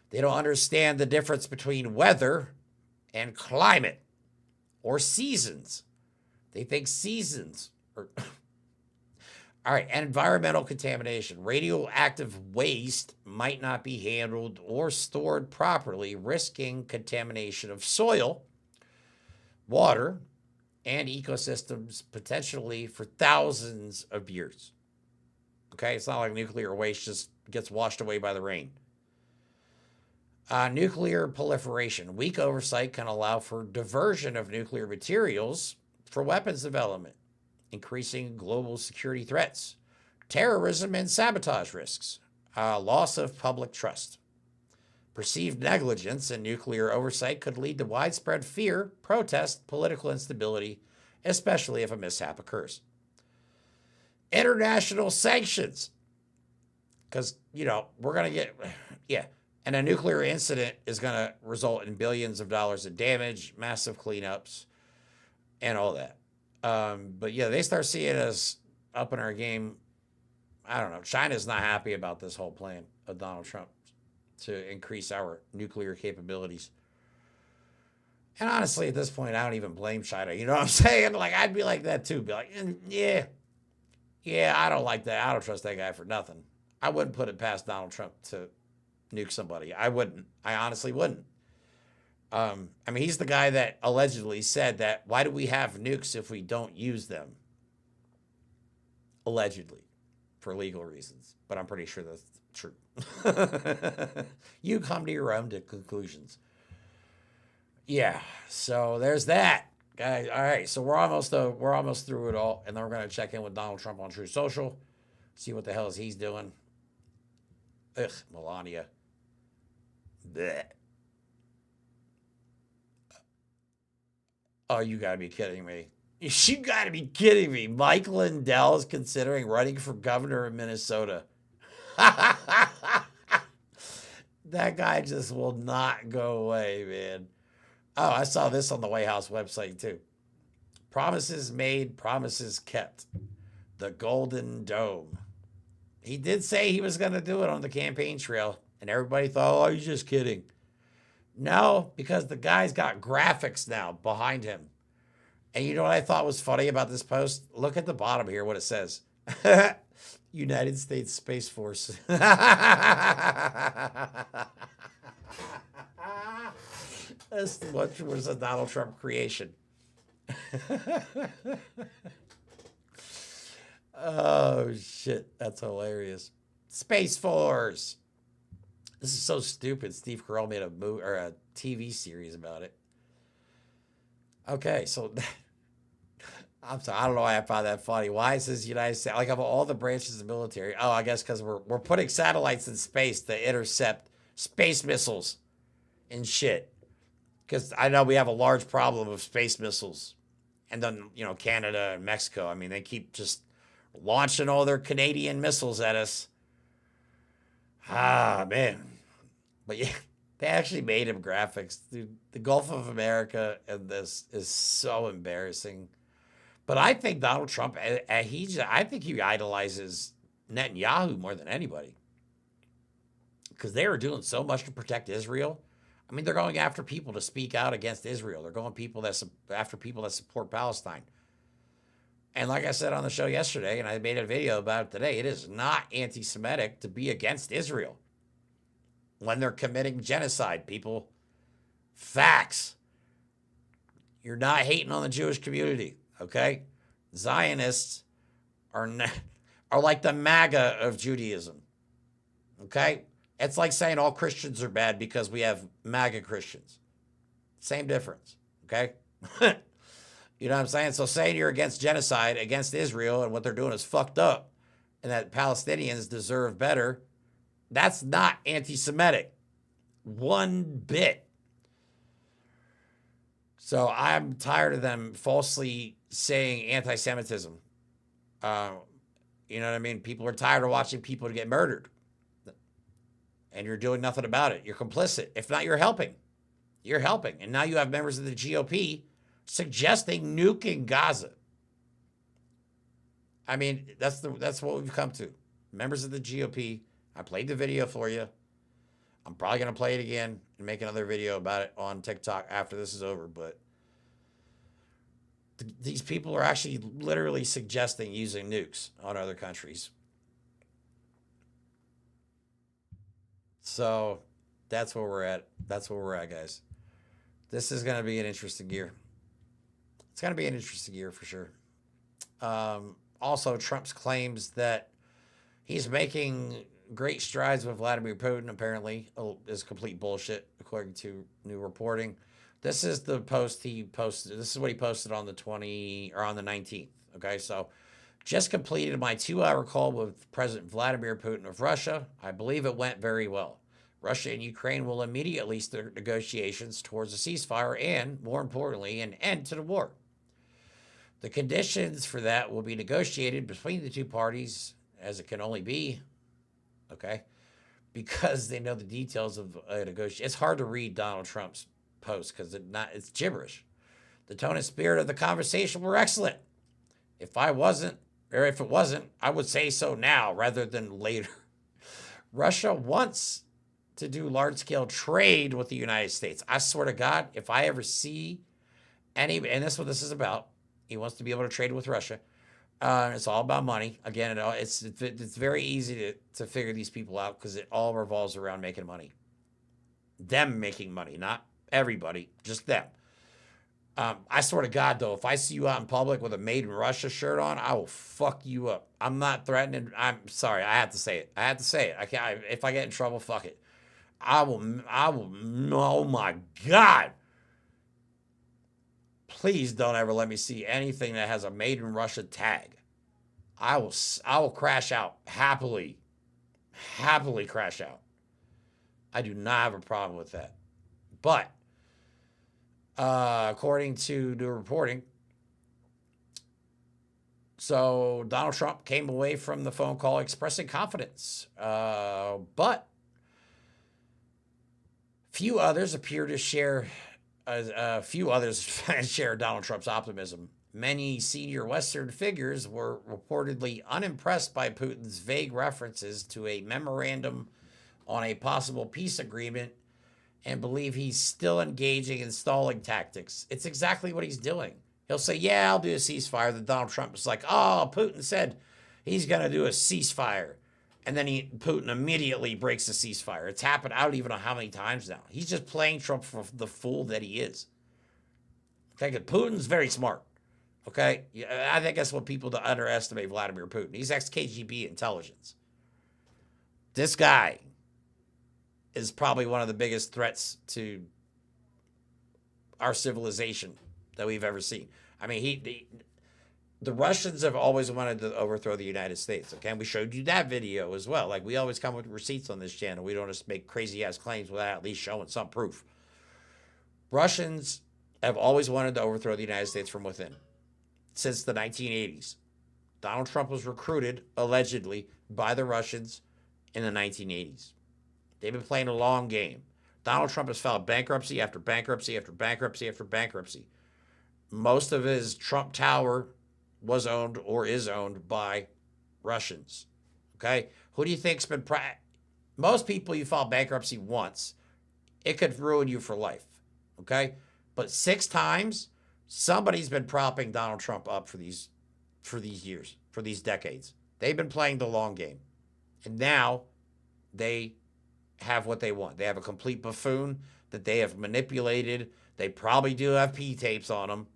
They don't understand the difference between weather and climate or seasons. They think seasons are... All right, and environmental contamination. Radioactive waste might not be handled or stored properly, risking contamination of soil, water, and ecosystems potentially for thousands of years. Okay, it's not like nuclear waste just gets washed away by the rain. Nuclear proliferation. Weak oversight can allow for diversion of nuclear materials for weapons development, increasing global security threats, terrorism and sabotage risks, loss of public trust. Perceived negligence in nuclear oversight could lead to widespread fear, protest, political instability, especially if a mishap occurs. International sanctions. Because, we're going to get, and a nuclear incident is going to result in billions of dollars in damage, massive cleanups, and all that. But yeah, they start seeing us up in our game. I don't know. China's not happy about this whole plan of Donald Trump to increase our nuclear capabilities. And honestly, at this point, I don't even blame China. You know what I'm saying? Like, I'd be like that too. Be like, yeah, I don't like that. I don't trust that guy for nothing. I wouldn't put it past Donald Trump to nuke somebody. I wouldn't. I honestly wouldn't. He's the guy that allegedly said that, why do we have nukes if we don't use them? Allegedly, for legal reasons. But I'm pretty sure that's true. You come to your own conclusions. Yeah, so there's that, guys. All right, so we're almost through it all, and then we're gonna check in with Donald Trump on Truth Social, see what the hell is he's doing. Ugh, Melania. Blech. Oh, you gotta be kidding me. You gotta be kidding me. Mike Lindell is considering running for governor of Minnesota. That guy just will not go away, man. Oh, I saw this on the White House website too. Promises made, promises kept. The Golden Dome. He did say he was going to do it on the campaign trail, and everybody thought, oh, he's just kidding. No, because the guy's got graphics now behind him. And you know what I thought was funny about this post? Look at the bottom here, what it says. United States Space Force. That's what was a Donald Trump creation. Oh, shit. That's hilarious. Space Force. This is so stupid. Steve Carell made a movie or a TV series about it. Okay, so I'm sorry. I don't know why I found that funny. Why is this United States? Like, of all the branches of the military. Oh, I guess because we're putting satellites in space to intercept space missiles and shit. Because I know we have a large problem of space missiles. And then, Canada and Mexico, I mean, they keep just launching all their Canadian missiles at us. Ah, man. But yeah, they actually made him graphics. Dude, the Gulf of America and this is so embarrassing. But I think Donald Trump, I think he idolizes Netanyahu more than anybody. Because they are doing so much to protect Israel. I mean, they're going after people to speak out against Israel. They're going after people that support Palestine. And like I said on the show yesterday, and I made a video about it today, it is not anti-Semitic to be against Israel when they're committing genocide, people. Facts. You're not hating on the Jewish community, okay? Zionists are like the MAGA of Judaism, okay? It's like saying all Christians are bad because we have MAGA Christians. Same difference, okay? You know what I'm saying? So saying you're against genocide, against Israel, and what they're doing is fucked up, and that Palestinians deserve better, that's not anti-Semitic. One bit. So I'm tired of them falsely saying anti-Semitism. You know what I mean? People are tired of watching people get murdered. And you're doing nothing about it. You're complicit. If not, you're helping. You're helping. And now you have members of the GOP suggesting nuking Gaza. I mean, that's what we've come to. Members of the GOP. I played the video for you. I'm probably going to play it again and make another video about it on TikTok after this is over. But these people are actually literally suggesting using nukes on other countries. So that's where we're at. That's where we're at, guys. This is going to be an interesting year. It's going to be an interesting year for sure. Also, Trump's claims that he's making great strides with Vladimir Putin, apparently, is complete bullshit, according to new reporting. This is the post he posted. This is what he posted on the 19th. Okay, so just completed my 2-hour call with President Vladimir Putin of Russia. I believe it went very well. Russia and Ukraine will immediately start negotiations towards a ceasefire and, more importantly, an end to the war. The conditions for that will be negotiated between the two parties, as it can only be, okay, because they know the details of a negotiation. It's hard to read Donald Trump's post because it's gibberish. The tone and spirit of the conversation were excellent. If it wasn't, I would say so now rather than later. Russia wants to do large-scale trade with the United States. I swear to God, if I ever see any, and that's what this is about, he wants to be able to trade with Russia. It's all about money. Again, it's very easy to figure these people out because it all revolves around making money. Them making money, not everybody, just them. I swear to God, though, if I see you out in public with a Made in Russia shirt on, I will fuck you up. I'm not threatening. I'm sorry. I have to say it. I can't. If I get in trouble, fuck it. I will. Oh my God. Please don't ever let me see anything that has a Made in Russia tag. I will crash out happily crash out. I do not have a problem with that. But according to new reporting, so Donald Trump came away from the phone call expressing confidence, but few others appear to share. Share Donald Trump's optimism. Many senior Western figures were reportedly unimpressed by Putin's vague references to a memorandum on a possible peace agreement and believe he's still engaging in stalling tactics. It's exactly what he's doing. He'll say, yeah, I'll do a ceasefire. Then Donald Trump is like, oh, Putin said he's going to do a ceasefire. And then Putin immediately breaks the ceasefire. It's happened, I don't even know how many times now. He's just playing Trump for the fool that he is. Okay, Putin's very smart. Okay, I think that's what people to underestimate Vladimir Putin. He's ex-KGB intelligence. This guy is probably one of the biggest threats to our civilization that we've ever seen. I mean, the Russians have always wanted to overthrow the United States. Okay, and we showed you that video as well. Like, we always come with receipts on this channel. We don't just make crazy ass claims without at least showing some proof. Russians have always wanted to overthrow the United States from within since the 1980s. Donald Trump was recruited, allegedly, by the Russians in the 1980s. They've been playing a long game. Donald Trump has filed bankruptcy after bankruptcy after bankruptcy after bankruptcy. Most of his Trump Tower was owned or is owned by Russians. Okay? Who do you think's been... Most people, you file bankruptcy once, it could ruin you for life. Okay? But 6 times, somebody's been propping Donald Trump up for these years, for these decades. They've been playing the long game. And now they have what they want. They have a complete buffoon that they have manipulated. They probably do have P-tapes on them.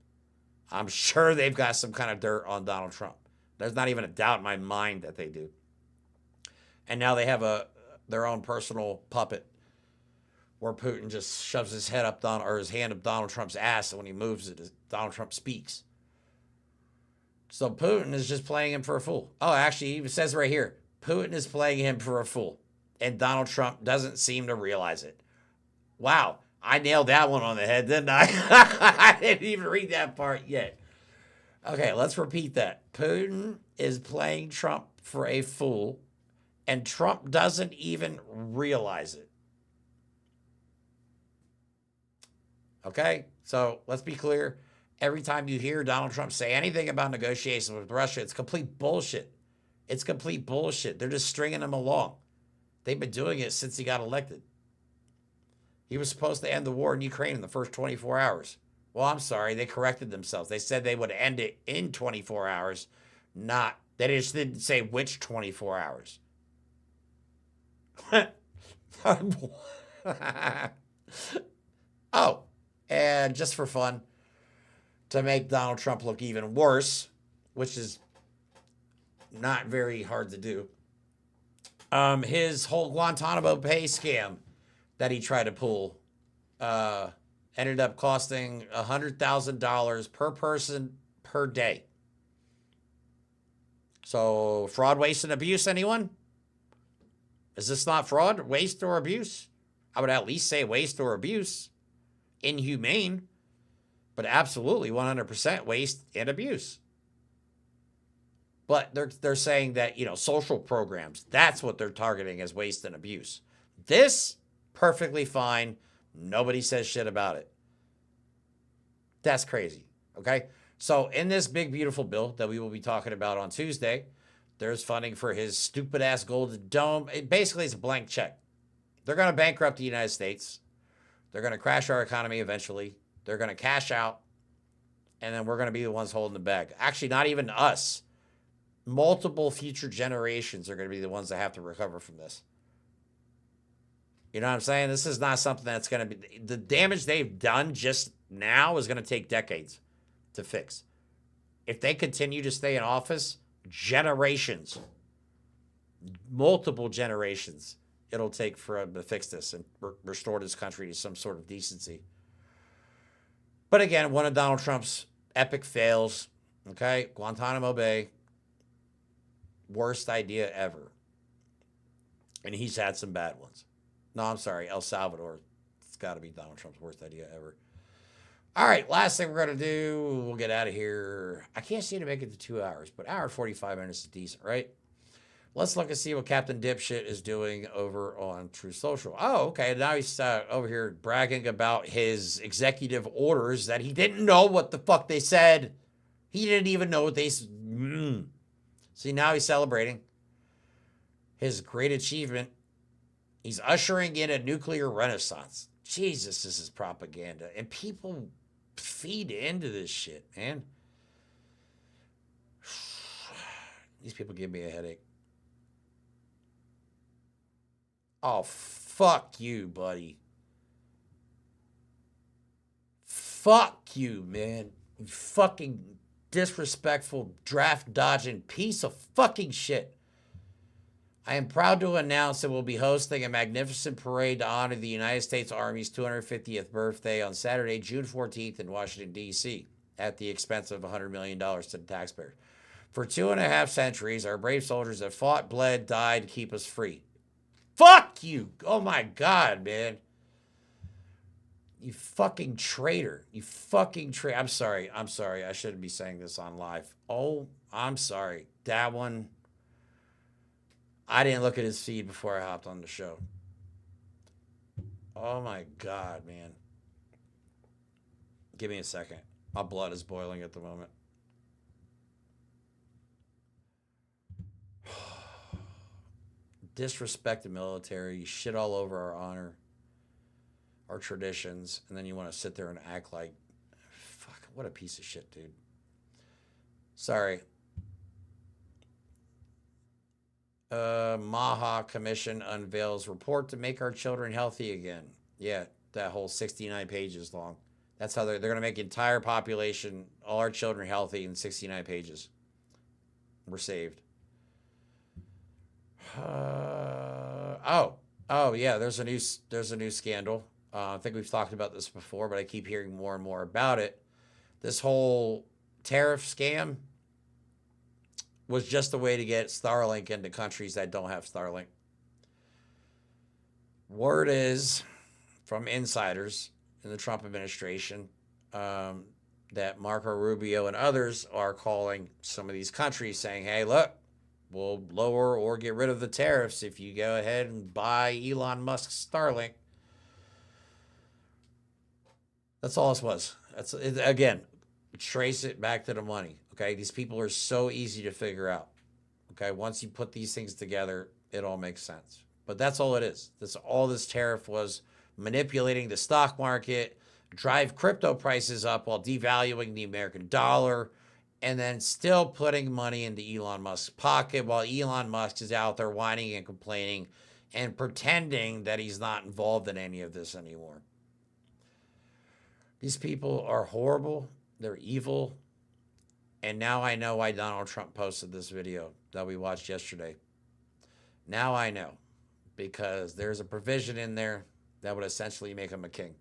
I'm sure they've got some kind of dirt on Donald Trump. There's not even a doubt in my mind that they do. And now they have their own personal puppet where Putin just shoves his head up his hand up Donald Trump's ass, and when he moves it, Donald Trump speaks. So Putin is just playing him for a fool. Oh, actually, he even says right here, Putin is playing him for a fool, and Donald Trump doesn't seem to realize it. Wow, I nailed that one on the head, didn't I? I didn't even read that part yet. Okay, let's repeat that. Putin is playing Trump for a fool, and Trump doesn't even realize it. Okay, so let's be clear. Every time you hear Donald Trump say anything about negotiations with Russia, it's complete bullshit. It's complete bullshit. They're just stringing him along. They've been doing it since he got elected. He was supposed to end the war in Ukraine in the first 24 hours. Well, I'm sorry, they corrected themselves. They said they would end it in 24 hours, they just didn't say which 24 hours. Oh, and just for fun, to make Donald Trump look even worse, which is not very hard to do, his whole Guantanamo Bay scam that he tried to pull ended up costing $100,000 per person per day. So fraud, waste, and abuse, anyone? Is this not fraud, waste, or abuse? I would at least say waste or abuse. Inhumane, but absolutely 100% waste and abuse. But they're saying that, social programs, that's what they're targeting as waste and abuse. This, perfectly fine. Nobody says shit about it. That's crazy, okay? So in this big, beautiful bill that we will be talking about on Tuesday, there's funding for his stupid-ass Golden Dome. It basically is a blank check. They're going to bankrupt the United States. They're going to crash our economy eventually. They're going to cash out, and then we're going to be the ones holding the bag. Actually, not even us. Multiple future generations are going to be the ones that have to recover from this. You know what I'm saying? This is not something that's going to be... The damage they've done just now is going to take decades to fix. If they continue to stay in office, generations, multiple generations, it'll take for them to fix this and restore this country to some sort of decency. But again, one of Donald Trump's epic fails, okay? Guantanamo Bay, worst idea ever. And he's had some bad ones. No, I'm sorry, El Salvador. It's got to be Donald Trump's worst idea ever. All right, last thing we're going to do, we'll get out of here. I can't seem to make it to 2 hours, but hour and 45 minutes is decent, right? Let's look and see what Captain Dipshit is doing over on True Social. Oh, okay. Now he's over here bragging about his executive orders that he didn't know what the fuck they said. He didn't even know what they said. See, now he's celebrating his great achievement. He's ushering in a nuclear renaissance. Jesus, this is propaganda. And people feed into this shit, man. These people give me a headache. Oh, fuck you, buddy. Fuck you, man. You fucking disrespectful, draft-dodging piece of fucking shit. I am proud to announce that we'll be hosting a magnificent parade to honor the United States Army's 250th birthday on Saturday, June 14th in Washington, D.C. at the expense of $100 million to the taxpayers. For 2.5 centuries, our brave soldiers have fought, bled, died to keep us free. Fuck you! Oh my God, man. You fucking traitor. You fucking traitor. I'm sorry. I shouldn't be saying this on live. Oh, I'm sorry. That one, I didn't look at his feed before I hopped on the show. Oh my God, man. Give me a second. My blood is boiling at the moment. Disrespect the military. You shit all over our honor, our traditions, and then you want to sit there and act like, fuck, what a piece of shit, dude. Sorry. Maha Commission unveils report to make our children healthy again. Yeah, that whole 69 pages long. That's how they're going to make the entire population, all our children healthy in 69 pages. We're saved. Oh yeah, there's a new scandal. I think we've talked about this before, but I keep hearing more and more about it. This whole tariff scam was just a way to get Starlink into countries that don't have Starlink. Word is from insiders in the Trump administration that Marco Rubio and others are calling some of these countries saying, hey, look, we'll lower or get rid of the tariffs if you go ahead and buy Elon Musk's Starlink. That's all this was. Again, trace it back to the money. Okay, these people are so easy to figure out. Okay, once you put these things together, it all makes sense. But that's all it is. That's all this tariff was, manipulating the stock market, drive crypto prices up while devaluing the American dollar, and then still putting money into Elon Musk's pocket while Elon Musk is out there whining and complaining and pretending that he's not involved in any of this anymore. These people are horrible. They're evil. And now I know why Donald Trump posted this video that we watched yesterday. Now I know. Because there's a provision in there that would essentially make him a king.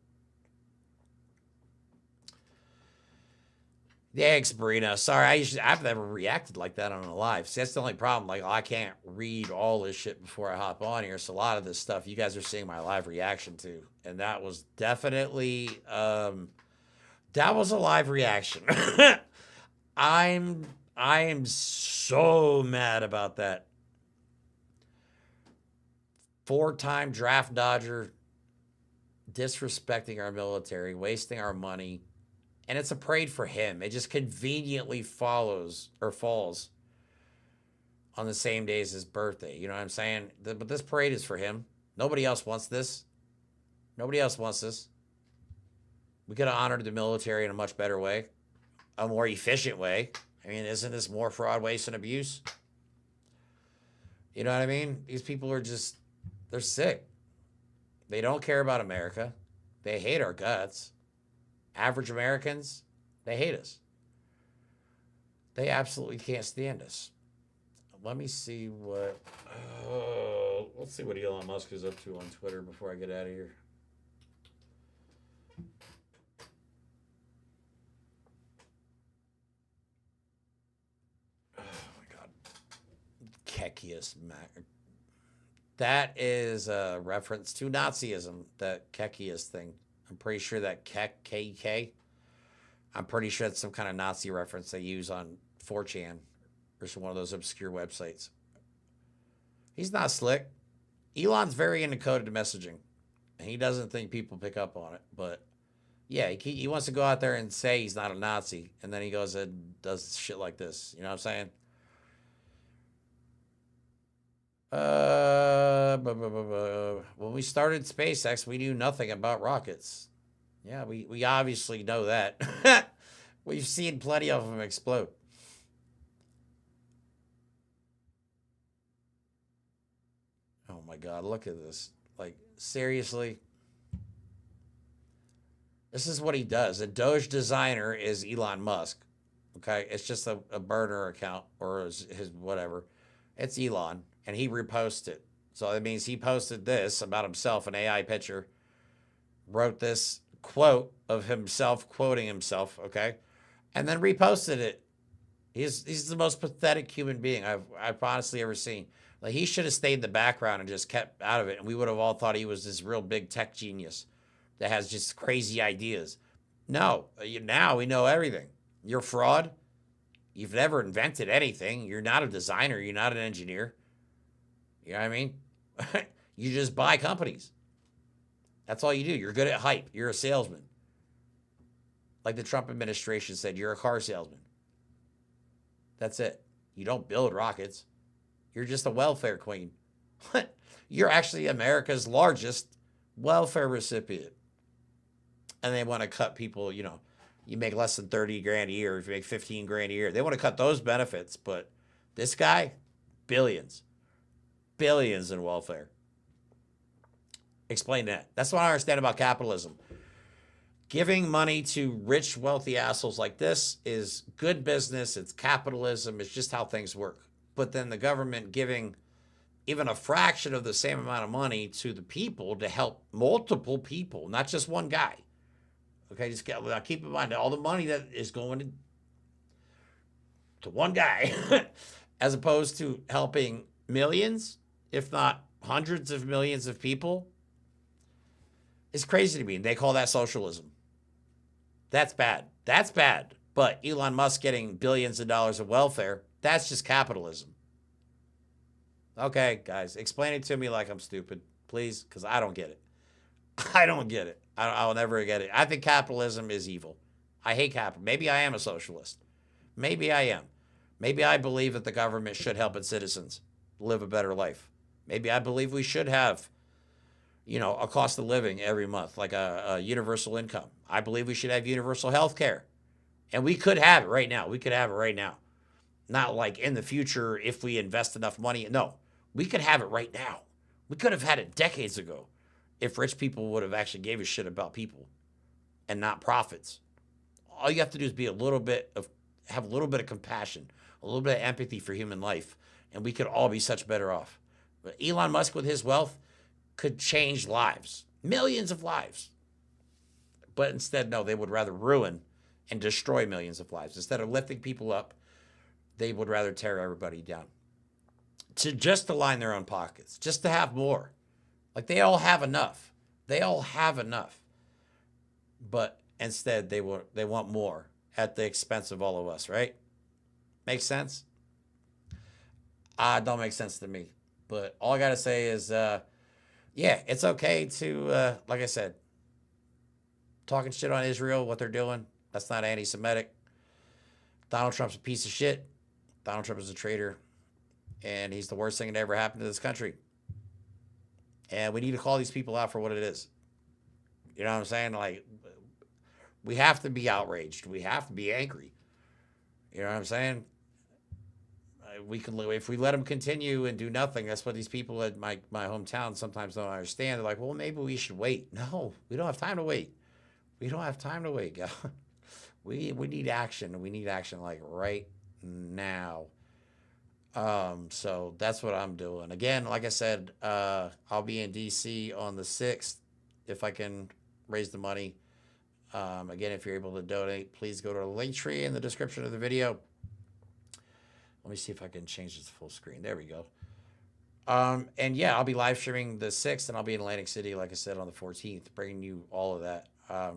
Thanks, Brina. Sorry, I've never reacted like that on a live. See, that's the only problem. Like, I can't read all this shit before I hop on here. So a lot of this stuff you guys are seeing my live reaction to. And that was definitely, that was a live reaction. I am so mad about that. 4-time draft dodger, disrespecting our military, wasting our money. And it's a parade for him. It just conveniently falls on the same day as his birthday. You know what I'm saying? But this parade is for him. Nobody else wants this. Nobody else wants this. We could have honored the military in a much better way. A more efficient way. I mean, isn't this more fraud, waste, and abuse? You know what I mean? These people are just, they're sick. They don't care about America. They hate our guts. Average Americans, they hate us. They absolutely can't stand us. Let me see what, let's see what Elon Musk is up to on Twitter before I get out of here. Oh my God. Kekius. That is a reference to Nazism, that Kekius thing. I'm pretty sure that KK, I'm pretty sure it's some kind of Nazi reference they use on 4chan or some one of those obscure websites. He's not slick. Elon's very into coded messaging. And he doesn't think people pick up on it. But yeah, he wants to go out there and say he's not a Nazi. And then he goes and does shit like this. You know what I'm saying? When we started SpaceX, we knew nothing about rockets. Yeah, we obviously know that. We've seen plenty of them explode. Oh my God, look at this. Like, seriously? This is what he does. A Doge designer is Elon Musk. Okay, it's just a burner account or his whatever. It's Elon. And he reposted it. So that means he posted this about himself, an AI picture, wrote this quote of himself quoting himself, okay? and then reposted it. He's the most pathetic human being I've honestly ever seen. Like, he should have stayed in the background and just kept out of it, and we would have all thought he was this real big tech genius that has just crazy ideas. No, now we know everything. You're a fraud. You've never invented anything. You're not a designer. You're not an engineer. You know what I mean? You just buy companies. That's all you do. You're good at hype. You're a salesman. Like the Trump administration said, you're a car salesman. That's it. You don't build rockets. You're just a welfare queen. You're actually America's largest welfare recipient. And they want to cut people, you make less than 30 grand a year, if you make 15 grand a year. They want to cut those benefits, but this guy, billions in welfare. Explain that. That's what I understand about capitalism. Giving money to rich, wealthy assholes like this is good business. It's capitalism. It's just how things work. But then the government giving even a fraction of the same amount of money to the people to help multiple people, not just one guy. Okay, just keep in mind all the money that is going to one guy as opposed to helping millions, if not hundreds of millions of people. It's crazy to me. They call that socialism. That's bad. That's bad. But Elon Musk getting billions of dollars of welfare, that's just capitalism. Okay, guys, explain it to me like I'm stupid, please, because I don't get it. I don't get it. I'll never get it. I think capitalism is evil. I hate capitalism. Maybe I am a socialist. Maybe I am. Maybe I believe that the government should help its citizens live a better life. Maybe I believe we should have, a cost of living every month, like a universal income. I believe we should have universal health care. And we could have it right now. We could have it right now. Not like in the future if we invest enough money. No, we could have it right now. We could have had it decades ago if rich people would have actually gave a shit about people and not profits. All you have to do is have a little bit of compassion, a little bit of empathy for human life, and we could all be such better off. But Elon Musk with his wealth could change lives, millions of lives. But instead, no, they would rather ruin and destroy millions of lives. Instead of lifting people up, they would rather tear everybody down. Just to line their own pockets, just to have more. Like, they all have enough. They all have enough. But instead, they want more at the expense of all of us, right? Makes sense? Don't make sense to me. But all I got to say is, it's okay to, like I said, talking shit on Israel, what they're doing. That's not anti-Semitic. Donald Trump's a piece of shit. Donald Trump is a traitor. And he's the worst thing that ever happened to this country. And we need to call these people out for what it is. You know what I'm saying? Like, we have to be outraged. We have to be angry. You know what I'm saying? If we let them continue and do nothing, that's what these people at my hometown sometimes don't understand. They're like, well, maybe we should wait. No, we don't have time to wait. We don't have time to wait, guys. We need action. We need action like right now. So that's what I'm doing. Again, like I said, I'll be in DC on the 6th if I can raise the money. Again, if you're able to donate, please go to the link tree in the description of the video. Let me see if I can change this to full screen. There we go. And yeah, I'll be live streaming the 6th, and I'll be in Atlantic City, like I said, on the 14th, bringing you all of that.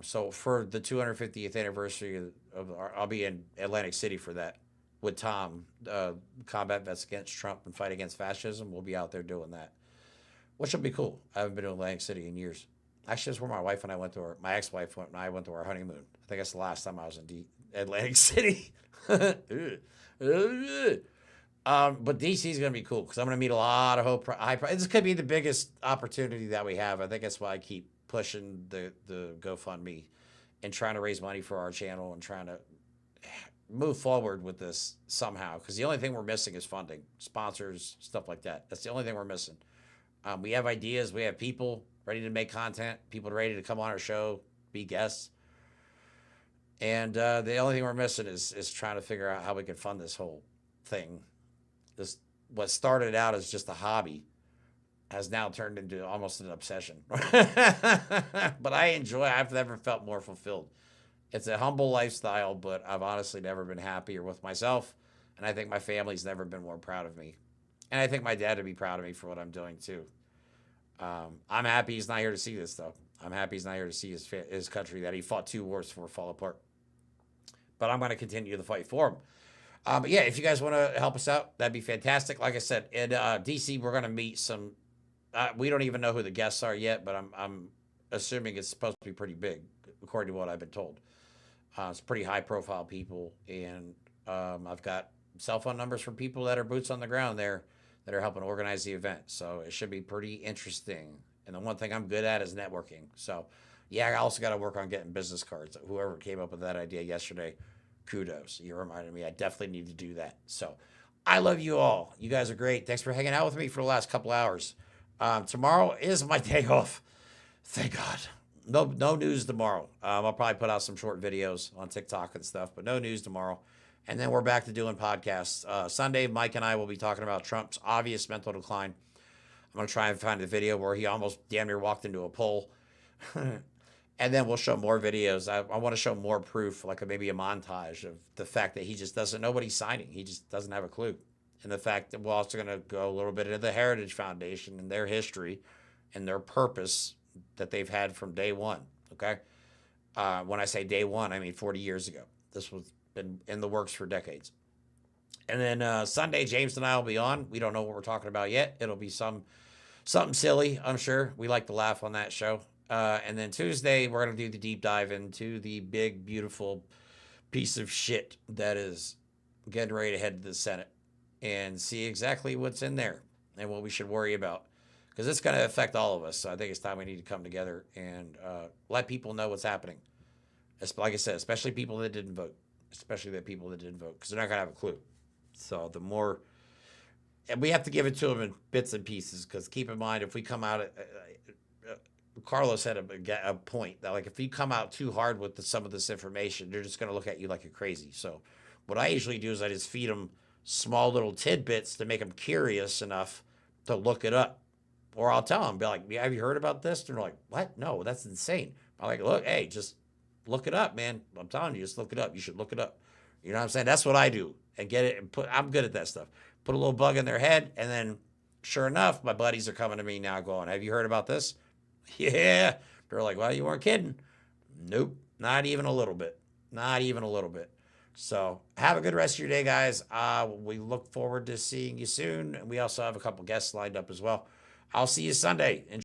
So for the 250th anniversary I'll be in Atlantic City for that with Tom, Combat Vets Against Trump and Fight Against Fascism. We'll be out there doing that, which will be cool. I haven't been to Atlantic City in years. Actually, that's where my wife and I went to my ex-wife and I went to our honeymoon. I think that's the last time I was in Atlantic City. But DC is going to be cool because I'm going to meet a lot of this could be the biggest opportunity that we have. I think that's why I keep pushing the GoFundMe and trying to raise money for our channel and trying to move forward with this somehow, because the only thing we're missing is funding, sponsors, stuff like that. That's the only thing we're missing. We have ideas. We have people ready to make content, people ready to come on our show, be guests. And the only thing we're missing is trying to figure out how we can fund this whole thing. What started out as just a hobby has now turned into almost an obsession. But I've never felt more fulfilled It's a humble lifestyle, but I've honestly never been happier with myself. And I think my family's never been more proud of me. And I think my dad would be proud of me for what I'm doing too. I'm happy he's not here to see this, though. I'm happy he's not here to see his country that he fought 2 wars for fall apart. But I'm going to continue the fight for him. But yeah, if you guys want to help us out, that'd be fantastic. Like I said, in DC, we're going to meet some. We don't even know who the guests are yet, but I'm assuming it's supposed to be pretty big, according to what I've been told. It's pretty high-profile people, and I've got cell phone numbers from people that are boots on the ground there that are helping organize the event. So it should be pretty interesting. And the one thing I'm good at is networking. So yeah, I also got to work on getting business cards. Whoever came up with that idea yesterday, kudos. You reminded me I definitely need to do that. So I love you all. You guys are great. Thanks for hanging out with me for the last couple hours. Tomorrow is my day off. Thank God. No news tomorrow. I'll probably put out some short videos on TikTok and stuff, but no news tomorrow. And then we're back to doing podcasts. Sunday, Mike and I will be talking about Trump's obvious mental decline. I'm going to try and find a video where he almost damn near walked into a pole. And then we'll show more videos. I want to show more proof, like maybe a montage of the fact that he just doesn't know what he's signing. He just doesn't have a clue. And the fact that we're also going to go a little bit into the Heritage Foundation and their history and their purpose that they've had from day one, okay? When I say day one, I mean 40 years ago. This was been in the works for decades. And then Sunday, James and I will be on. We don't know what we're talking about yet. It'll be something silly, I'm sure. We like to laugh on that show. And then Tuesday, we're going to do the deep dive into the big, beautiful piece of shit that is getting ready to head to the Senate and see exactly what's in there and what we should worry about. Because it's going to affect all of us. So I think it's time we need to come together and let people know what's happening. Like I said, especially people that didn't vote. Especially the people that didn't vote. Because they're not going to have a clue. So the more... And we have to give it to them in bits and pieces. Because keep in mind, if we come out... Carlos had a point that, like, if you come out too hard with some of this information, they're just going to look at you like you're crazy. So what I usually do is I just feed them small little tidbits to make them curious enough to look it up. Or I'll tell them, be like, have you heard about this? And they're like, what? No, that's insane. I'm like, look, hey, just look it up, man. I'm telling you, just look it up. You should look it up. You know what I'm saying? That's what I do. And get it and I'm good at that stuff. Put a little bug in their head, and then sure enough, my buddies are coming to me now going, have you heard about this? Yeah. They're like, well, you weren't kidding. Nope. Not even a little bit. Not even a little bit. So have a good rest of your day, guys. We look forward to seeing you soon. And we also have a couple guests lined up as well. I'll see you Sunday. Enjoy.